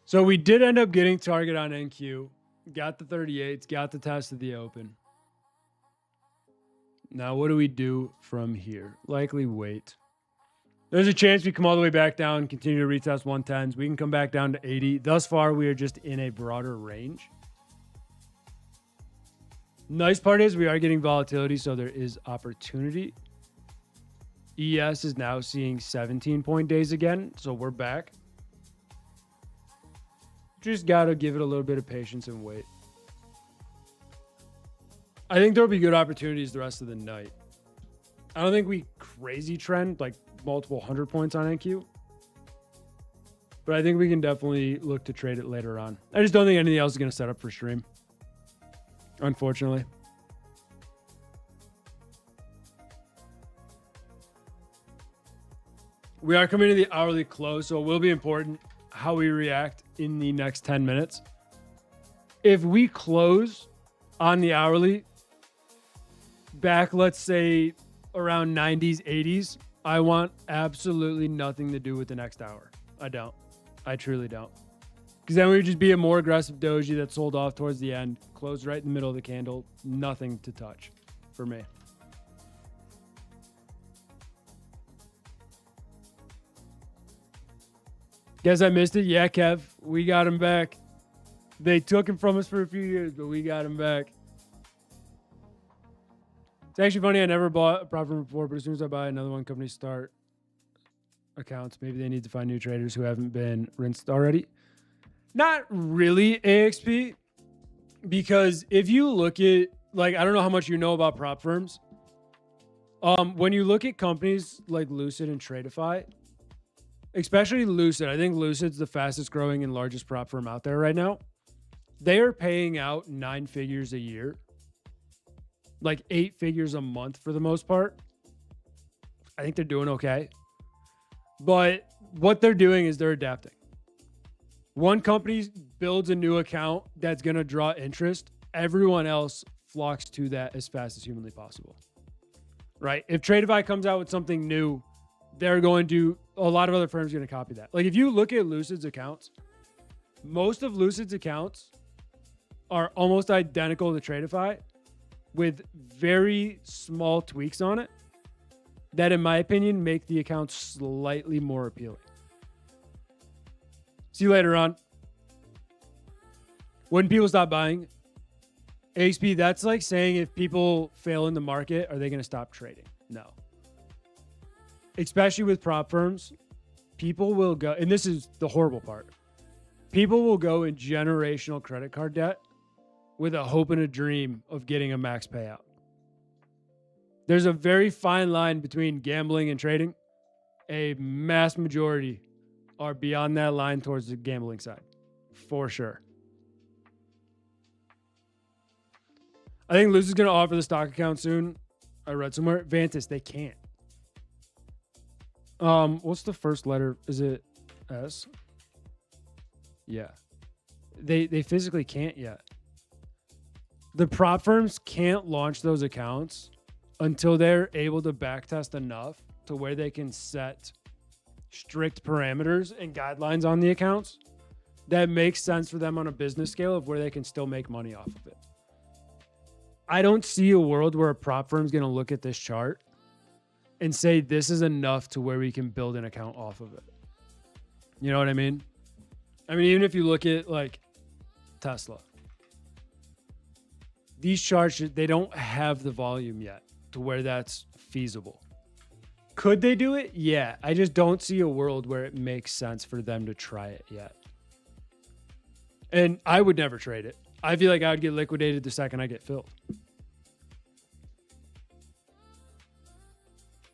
Speaker 1: So we did end up getting target on NQ. Got the 38s, got the test of the open. Now, what do we do from here? Likely wait. There's a chance we come all the way back down, continue to retest 110s. We can come back down to 80. Thus far, we are just in a broader range. Nice part is we are getting volatility, so there is opportunity. ES is now seeing 17-point days again, so we're back. Just got to give it a little bit of patience and wait. I think there'll be good opportunities the rest of the night. I don't think we crazy trend like multiple 100 points on NQ. But I think we can definitely look to trade it later on. I just don't think anything else is going to set up for stream. Unfortunately. We are coming to the hourly close, so it will be important how we react in the next 10 minutes. If we close on the hourly back, let's say around 90s, 80s, I want absolutely nothing to do with the next hour. I don't. I truly don't. Because then we would just be a more aggressive doji that sold off towards the end, closed right in the middle of the candle. Nothing to touch for me. Guess I missed it. Yeah, Kev, we got him back. They took him from us for a few years, but we got him back. It's actually funny. I never bought a prop firm before, but as soon as I buy another one, companies start accounts. Maybe they need to find new traders who haven't been rinsed already. Not really AXP, because if you look at, like, I don't know how much you know about prop firms. When you look at companies like Lucid and Tradeify, especially Lucid, I think Lucid's the fastest growing and largest prop firm out there right now. They are paying out 9 figures a year, like 8 figures a month for the most part. I think they're doing okay. But what they're doing is they're adapting. One company builds a new account that's going to draw interest. Everyone else flocks to that as fast as humanly possible. Right? If Tradeify comes out with something new, they're going to, a lot of other firms are going to copy that. Like if you look at Lucid's accounts, most of Lucid's accounts are almost identical to Tradeify with very small tweaks on it that, in my opinion, make the account slightly more appealing. See you later on. When people stop buying, AXP, that's like saying if people fail in the market, are they going to stop trading? No. Especially with prop firms, people will go, and this is the horrible part, people will go in generational credit card debt with a hope and a dream of getting a max payout. There's a very fine line between gambling and trading. A mass majority are beyond that line towards the gambling side, for sure. I think Lucid's going to offer the stock account soon. I read somewhere. Vantis, they can't. What's the first letter? Is it S? Yeah. They physically can't yet. The prop firms can't launch those accounts until they're able to backtest enough to where they can set strict parameters and guidelines on the accounts that makes sense for them on a business scale of where they can still make money off of it. I don't see a world where a prop firm is going to look at this chart and say this is enough to where we can build an account off of it. You know what I mean? I mean, even if you look at like Tesla, these charts, they don't have the volume yet to where that's feasible. Could they do it? Yeah. I just don't see a world where it makes sense for them to try it yet. And I would never trade it. I feel like I would get liquidated the second I get filled.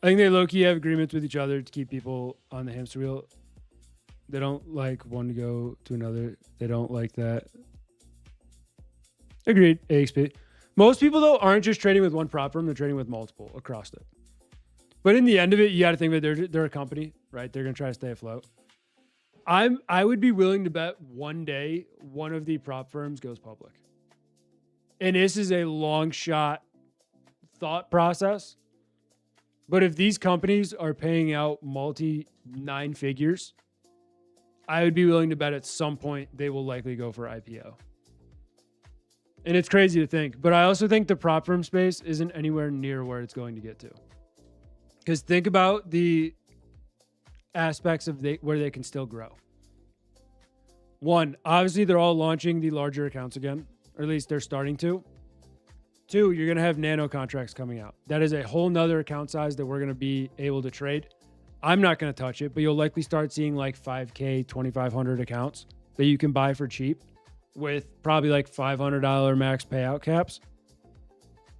Speaker 1: I think they low-key have agreements with each other to keep people on the hamster wheel. They don't like one to go to another. They don't like that. Agreed, AXP. Most people, though, aren't just trading with one prop firm. They're trading with multiple across it. But in the end of it, you got to think that they're a company, right? They're going to try to stay afloat. I would be willing to bet one day one of the prop firms goes public. And this is a long shot thought process. But if these companies are paying out multi-9 figures, I would be willing to bet at some point they will likely go for IPO. And it's crazy to think. But I also think the prop firm space isn't anywhere near where it's going to get to. Because think about the aspects of where they can still grow. One, obviously they're all launching the larger accounts again, or at least they're starting to. Two, you're going to have nano contracts coming out. That is a whole nother account size that we're going to be able to trade. I'm not going to touch it, but you'll likely start seeing like 5K, 2,500 accounts that you can buy for cheap with probably like $500 max payout caps.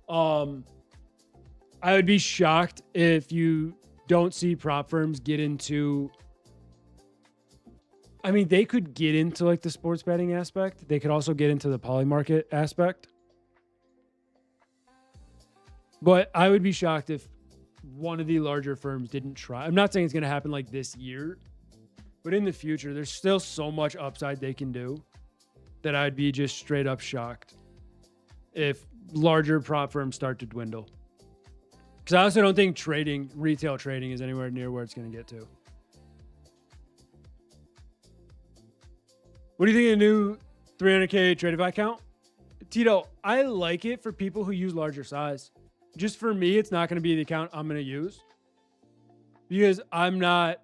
Speaker 1: I would be shocked if you don't see prop firms get into, I mean, they could get into like the sports betting aspect. They could also get into the poly market aspect. But I would be shocked if one of the larger firms didn't try. I'm not saying it's going to happen like this year, but in the future, there's still so much upside they can do that I'd be just straight up shocked if larger prop firms start to dwindle. Because I also don't think retail trading is anywhere near where it's going to get to. What do you think of the new 300K Tradeify account? Tito, I like it for people who use larger size. Just for me, it's not going to be the account I'm going to use. Because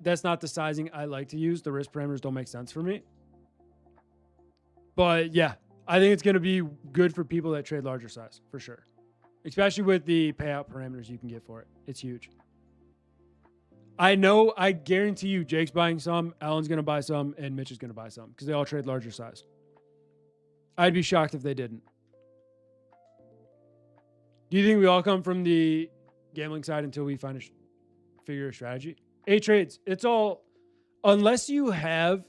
Speaker 1: that's not the sizing I like to use. The risk parameters don't make sense for me. But yeah, I think it's going to be good for people that trade larger size, for sure. Especially with the payout parameters you can get for it. It's huge. I know, I guarantee you Jake's buying some, Alan's going to buy some, and Mitch is going to buy some because they all trade larger size. I'd be shocked if they didn't. Do you think we all come from the gambling side until we figure a strategy? 8 trades. It's all, unless you have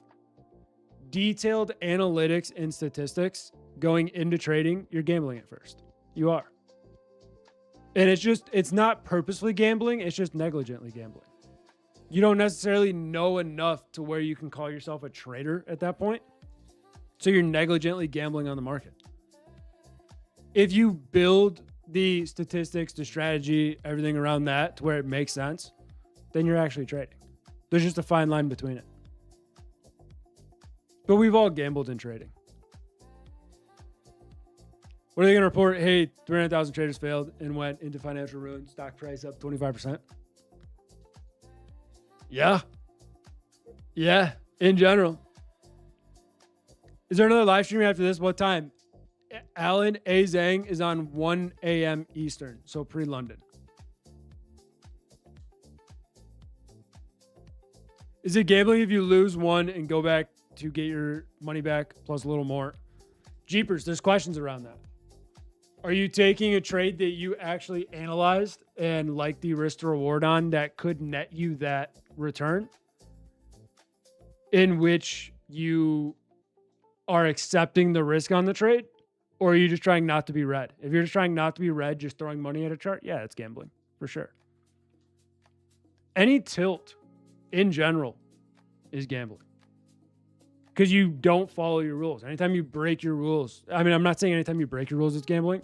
Speaker 1: detailed analytics and statistics going into trading, you're gambling at first. You are. And it's not purposefully gambling. It's just negligently gambling. You don't necessarily know enough to where you can call yourself a trader at that point. So you're negligently gambling on the market. If you build the statistics, the strategy, everything around that to where it makes sense, then you're actually trading. There's just a fine line between it. But we've all gambled in trading. What are they going to report? Hey, 300,000 traders failed and went into financial ruin. Stock price up 25%. Yeah. Yeah, in general. Is there another live stream after this? What time? Alan A. Zhang is on 1 a.m. Eastern, so pre-London. Is it gambling if you lose one and go back to get your money back plus a little more? Jeepers, there's questions around that. Are you taking a trade that you actually analyzed and like the risk to reward on that could net you that return, in which you are accepting the risk on the trade? Or are you just trying not to be red? If you're just trying not to be red, just throwing money at a chart, yeah, it's gambling for sure. Any tilt in general is gambling because you don't follow your rules. Anytime you break your rules, I mean, I'm not saying anytime you break your rules, it's gambling,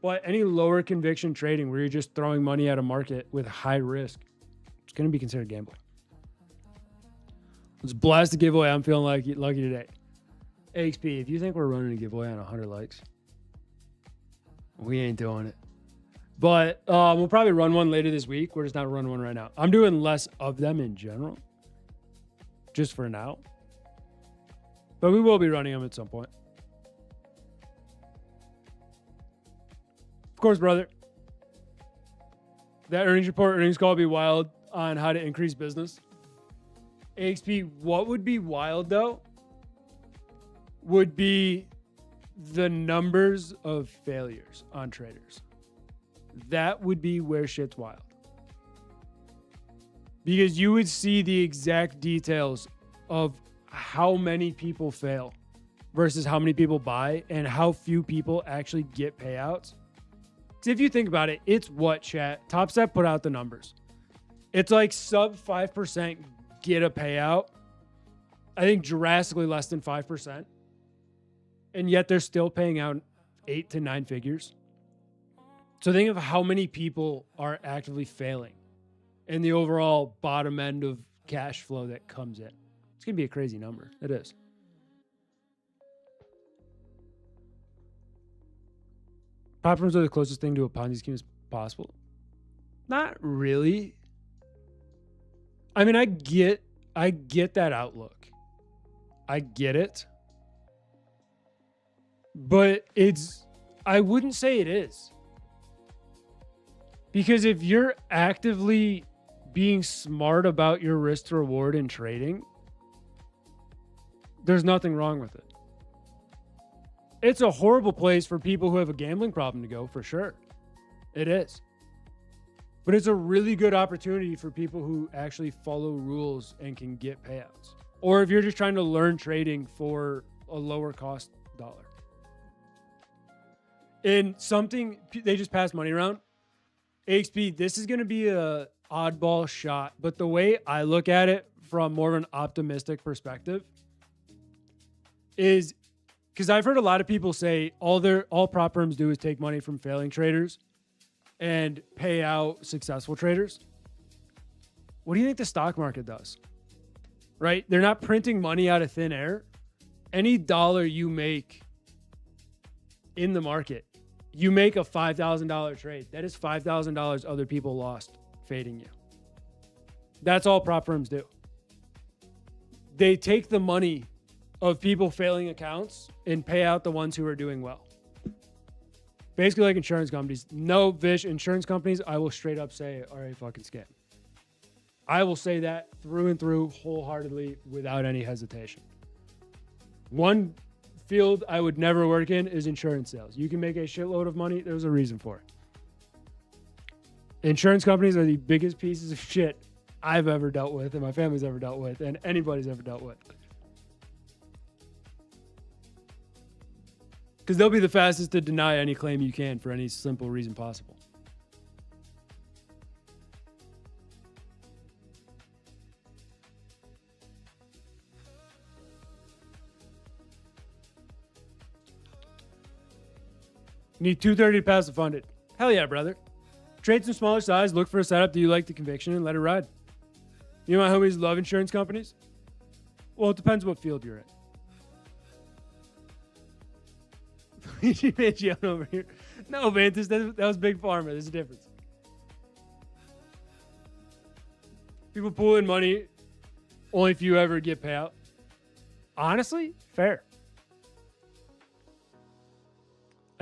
Speaker 1: but any lower conviction trading where you're just throwing money at a market with high risk, it's going to be considered gambling. Let's blast the giveaway. I'm feeling lucky today. AXP, if you think we're running a giveaway on 100 likes, we ain't doing it. But we'll probably run one later this week. We're just not running one right now. I'm doing less of them in general, just for now. But we will be running them at some point. Of course, brother. That earnings call will be wild on how to increase business. AXP, what would be wild though would be the numbers of failures on traders. That would be where shit's wild. Because you would see the exact details of how many people fail versus how many people buy and how few people actually get payouts. Because if you think about it, it's what, chat? TopStep put out the numbers. It's like sub 5% get a payout. I think drastically less than 5%. And yet they're still paying out 8 to 9 figures. So think of how many people are actively failing and the overall bottom end of cash flow that comes in. It's going to be a crazy number. It is. Platforms are the closest thing to a Ponzi scheme as possible. Not really. I mean, I get that outlook. I get it. But I wouldn't say it is. Because if you're actively being smart about your risk to reward in trading, there's nothing wrong with it. It's a horrible place for people who have a gambling problem to go, for sure. It is. But it's a really good opportunity for people who actually follow rules and can get payouts. Or if you're just trying to learn trading for a lower cost dollar. And something, they just passed money around. AXP, this is going to be a oddball shot, but the way I look at it from more of an optimistic perspective is because I've heard a lot of people say all prop firms do is take money from failing traders and pay out successful traders. What do you think the stock market does? Right? They're not printing money out of thin air. Any dollar you make in the market, you make a $5,000 trade. That is $5,000 other people lost fading you. That's all prop firms do. They take the money of people failing accounts and pay out the ones who are doing well. Basically like insurance companies. No, Vish, insurance companies, I will straight up say are a fucking scam. I will say that through and through, wholeheartedly, without any hesitation. One field I would never work in is insurance sales. You can make a shitload of money. There's a reason for it. Insurance companies are the biggest pieces of shit I've ever dealt with and my family's ever dealt with and anybody's ever dealt with. Because they'll be the fastest to deny any claim you can for any simple reason possible. Need 230 to pass the funded. Hell yeah, brother. Trade some smaller size, look for a setup that you like the conviction, and let it ride. You know my homies love insurance companies? Well, it depends what field you're in. You made you over here. No, man, that was big pharma. There's a difference. People pull in money, only few ever get payout. Honestly, fair.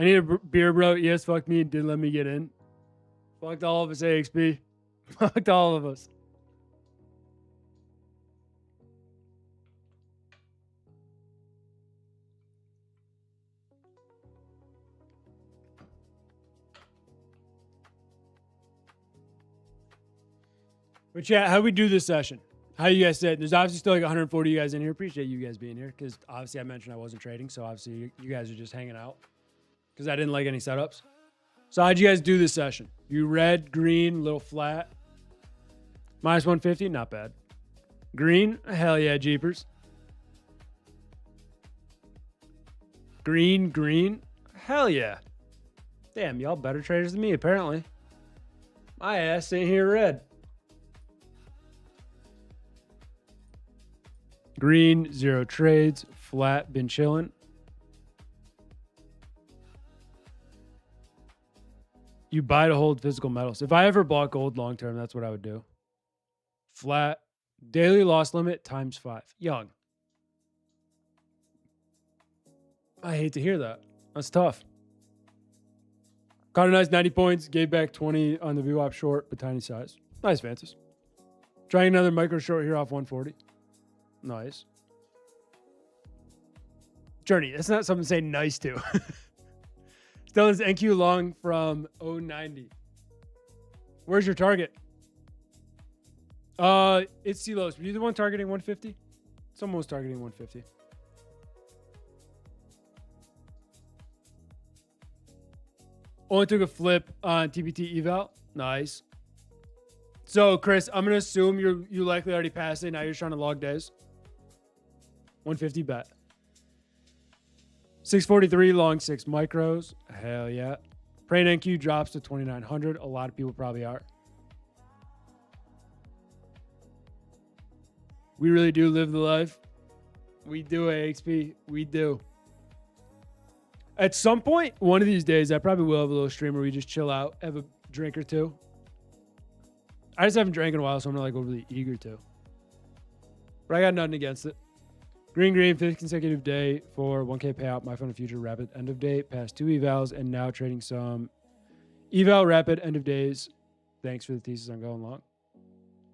Speaker 1: I need a beer, bro. Yes, fuck me and didn't let me get in. Fucked all of us, AXP. Fucked all of us. But chat, how we do this session? How you guys said? There's obviously still like 140 you guys in here. Appreciate you guys being here because obviously I mentioned I wasn't trading, so obviously you guys are just hanging out because I didn't like any setups. So how'd you guys do this session? You red, green, little flat. Minus 150, not bad. Green, hell yeah, jeepers. Green, green, hell yeah. Damn, y'all better traders than me apparently. My ass ain't here red. Green, 0 trades, flat, been chilling. You buy to hold physical metals. If I ever bought gold long term, that's what I would do. Flat, daily loss limit times 5. Young. I hate to hear that. That's tough. Caught a nice 90 points, gave back 20 on the VWAP short, but tiny size. Nice, Vances. Trying another micro short here off 140. Nice. Journey, that's not something to say nice to. Still is NQ long from 090. Where's your target? It's CLOs. Were you the one targeting 150? Someone was targeting 150. Only took a flip on TBT eval. Nice. So, Chris, I'm going to assume you likely already passed it. Now you're trying to log days. 150 bet. 643 long 6 micros. Hell yeah. Praying NQ drops to 2,900. A lot of people probably are. We really do live the life. We do, AXP. We do. At some point, one of these days, I probably will have a little stream where we just chill out, have a drink or two. I just haven't drank in a while, so I'm not like overly eager to. But I got nothing against it. Green, green, 5th consecutive day for 1K payout. My fund of future rapid end of day. Past 2 evals and now trading some eval rapid end of days. Thanks for the thesis. I'm going long.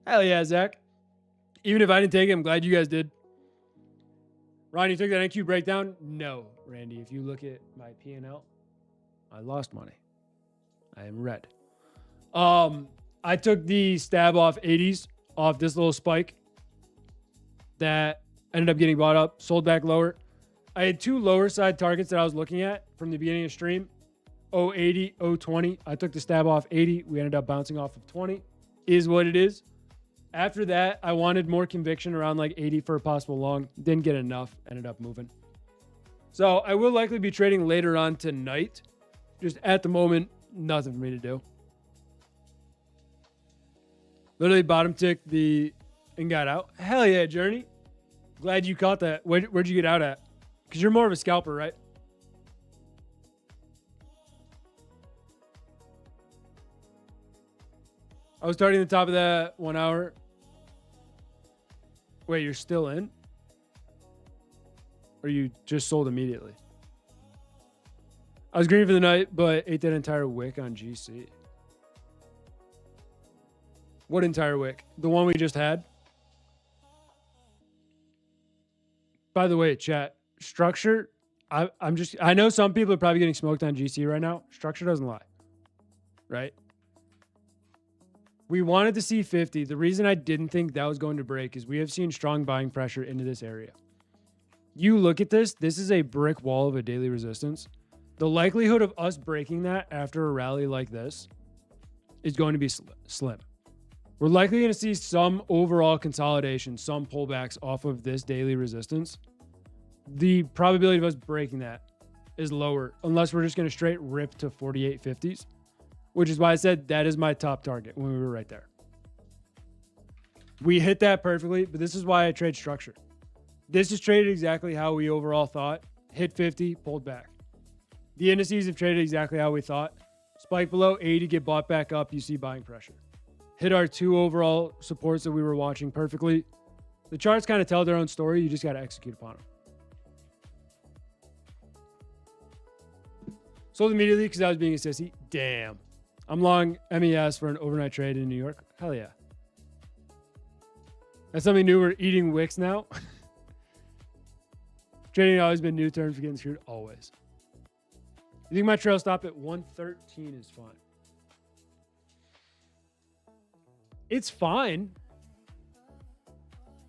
Speaker 1: Hell yeah, Zach. Even if I didn't take it, I'm glad you guys did. Ron, you took that NQ breakdown? No, Randy. If you look at my P&L, I lost money. I am red. I took the stab off 80s off this little spike that ended up getting bought up, sold back lower. I had 2 lower side targets that I was looking at from the beginning of stream. 080, 020. I took the stab off 80. We ended up bouncing off of 20. Is what it is. After that, I wanted more conviction around like 80 for a possible long. Didn't get enough. Ended up moving. So I will likely be trading later on tonight. Just at the moment, nothing for me to do. Literally bottom tick and got out. Hell yeah, Journey. Glad you caught that. Where'd you get out at? Because you're more of a scalper, right? I was starting at the top of that 1 hour. Wait, you're still in? Or you just sold immediately? I was green for the night, but ate that entire wick on GC. What entire wick? The one we just had? By the way, chat, structure, I know some people are probably getting smoked on GC right now. Structure doesn't lie, right? We wanted to see 50. The reason I didn't think that was going to break is we have seen strong buying pressure into this area. You look at this is a brick wall of a daily resistance. The likelihood of us breaking that after a rally like this is going to be slim. We're likely going to see some overall consolidation, some pullbacks off of this daily resistance. The probability of us breaking that is lower unless we're just going to straight rip to 48.50s, which is why I said that is my top target when we were right there. We hit that perfectly, but this is why I trade structure. This is traded exactly how we overall thought. Hit 50, pulled back. The indices have traded exactly how we thought. Spike below 80, get bought back up, you see buying pressure. Hit our 2 overall supports that we were watching perfectly. The charts kind of tell their own story. You just got to execute upon them. Sold immediately because I was being a sissy. Damn. I'm long MES for an overnight trade in New York. Hell yeah. That's something new. We're eating wicks now. Trading has always been new terms for getting screwed. Always. You think my trail stop at 113 is fine? It's fine.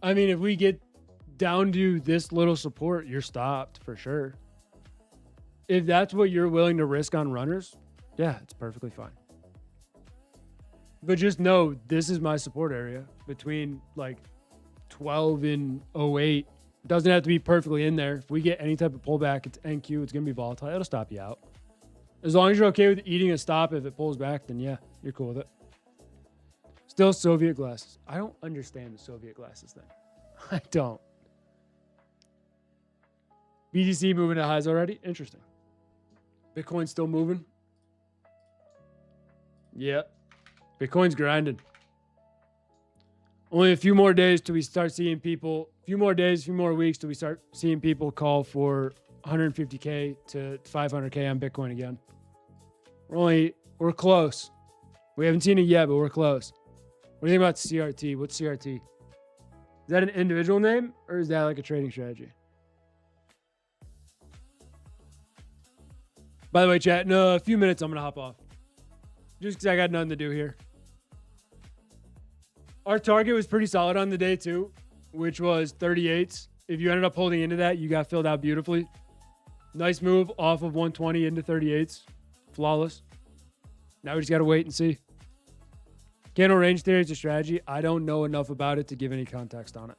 Speaker 1: I mean, if we get down to this little support, you're stopped for sure. If that's what you're willing to risk on runners, yeah, it's perfectly fine. But just know this is my support area between like 12 and 08. It doesn't have to be perfectly in there. If we get any type of pullback, it's NQ. It's going to be volatile. It'll stop you out. As long as you're okay with eating a stop, if it pulls back, then yeah, you're cool with it. Still Soviet glasses. I don't understand the Soviet glasses thing. I don't. BTC moving to highs already? Interesting. Bitcoin still moving? Yep. Bitcoin's grinding. Only a few more days till we start seeing people, a few more weeks till we start seeing people call for 150K to 500K on Bitcoin again. We're close. We haven't seen it yet, but we're close. What do you think about CRT? What's CRT? Is that an individual name or is that like a trading strategy? By the way, chat, in a few minutes, I'm going to hop off. Just because I got nothing to do here. Our target was pretty solid on the day too, which was 38s. If you ended up holding into that, you got filled out beautifully. Nice move off of 120 into 38s. Flawless. Now we just got to wait and see. Candle range theory is a strategy. I don't know enough about it to give any context on it.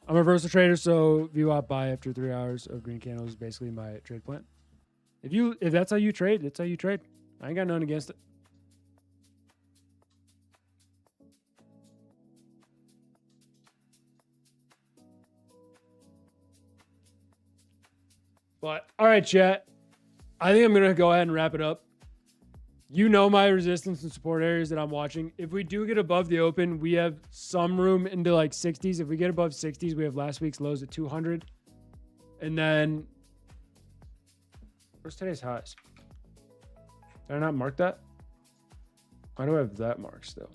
Speaker 1: I'm a reversal trader, so VWAP buy after 3 hours of green candles is basically my trade plan. If that's how you trade, that's how you trade. I ain't got nothing against it. But all right, chat. I think I'm gonna go ahead and wrap it up. You know my resistance and support areas that I'm watching. If we do get above the open, we have some room into like 60s. If we get above 60s, we have last week's lows at 200. And then, where's today's highs? Did I not mark that? Why do I have that marked still?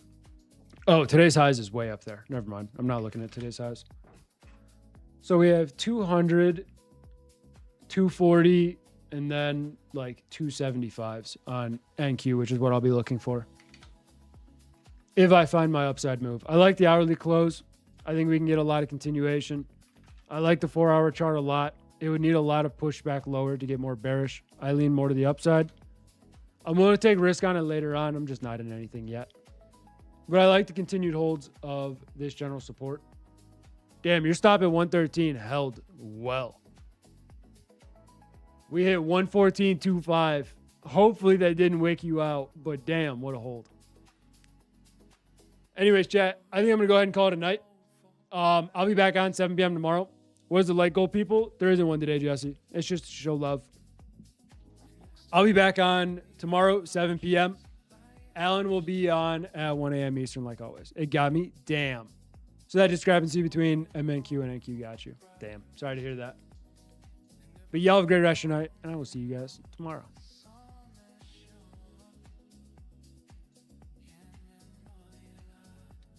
Speaker 1: Oh, today's highs is way up there. Never mind. I'm not looking at today's highs. So we have 200, 240, and then like 275s on NQ, which is what I'll be looking for if I find my upside move. I like the hourly close. I think we can get a lot of continuation. I like the 4-hour chart a lot. It would need a lot of pushback lower to get more bearish. I lean more to the upside. I'm willing to take risk on it later on. I'm just not in anything yet. But I like the continued holds of this general support. Damn, your stop at 113 held well. We hit 114.25. Hopefully that didn't wake you out, but damn, what a hold. Anyways, chat, I think I'm going to go ahead and call it a night. I'll be back on 7 p.m. tomorrow. What is the light goal, people? There isn't one today, Jesse. It's just to show love. I'll be back on tomorrow, 7 p.m. Alan will be on at 1 a.m. Eastern, like always. It got me. Damn. So that discrepancy between MNQ and NQ got you. Damn. Sorry to hear that. But y'all have a great rest of your night, and I will see you guys tomorrow.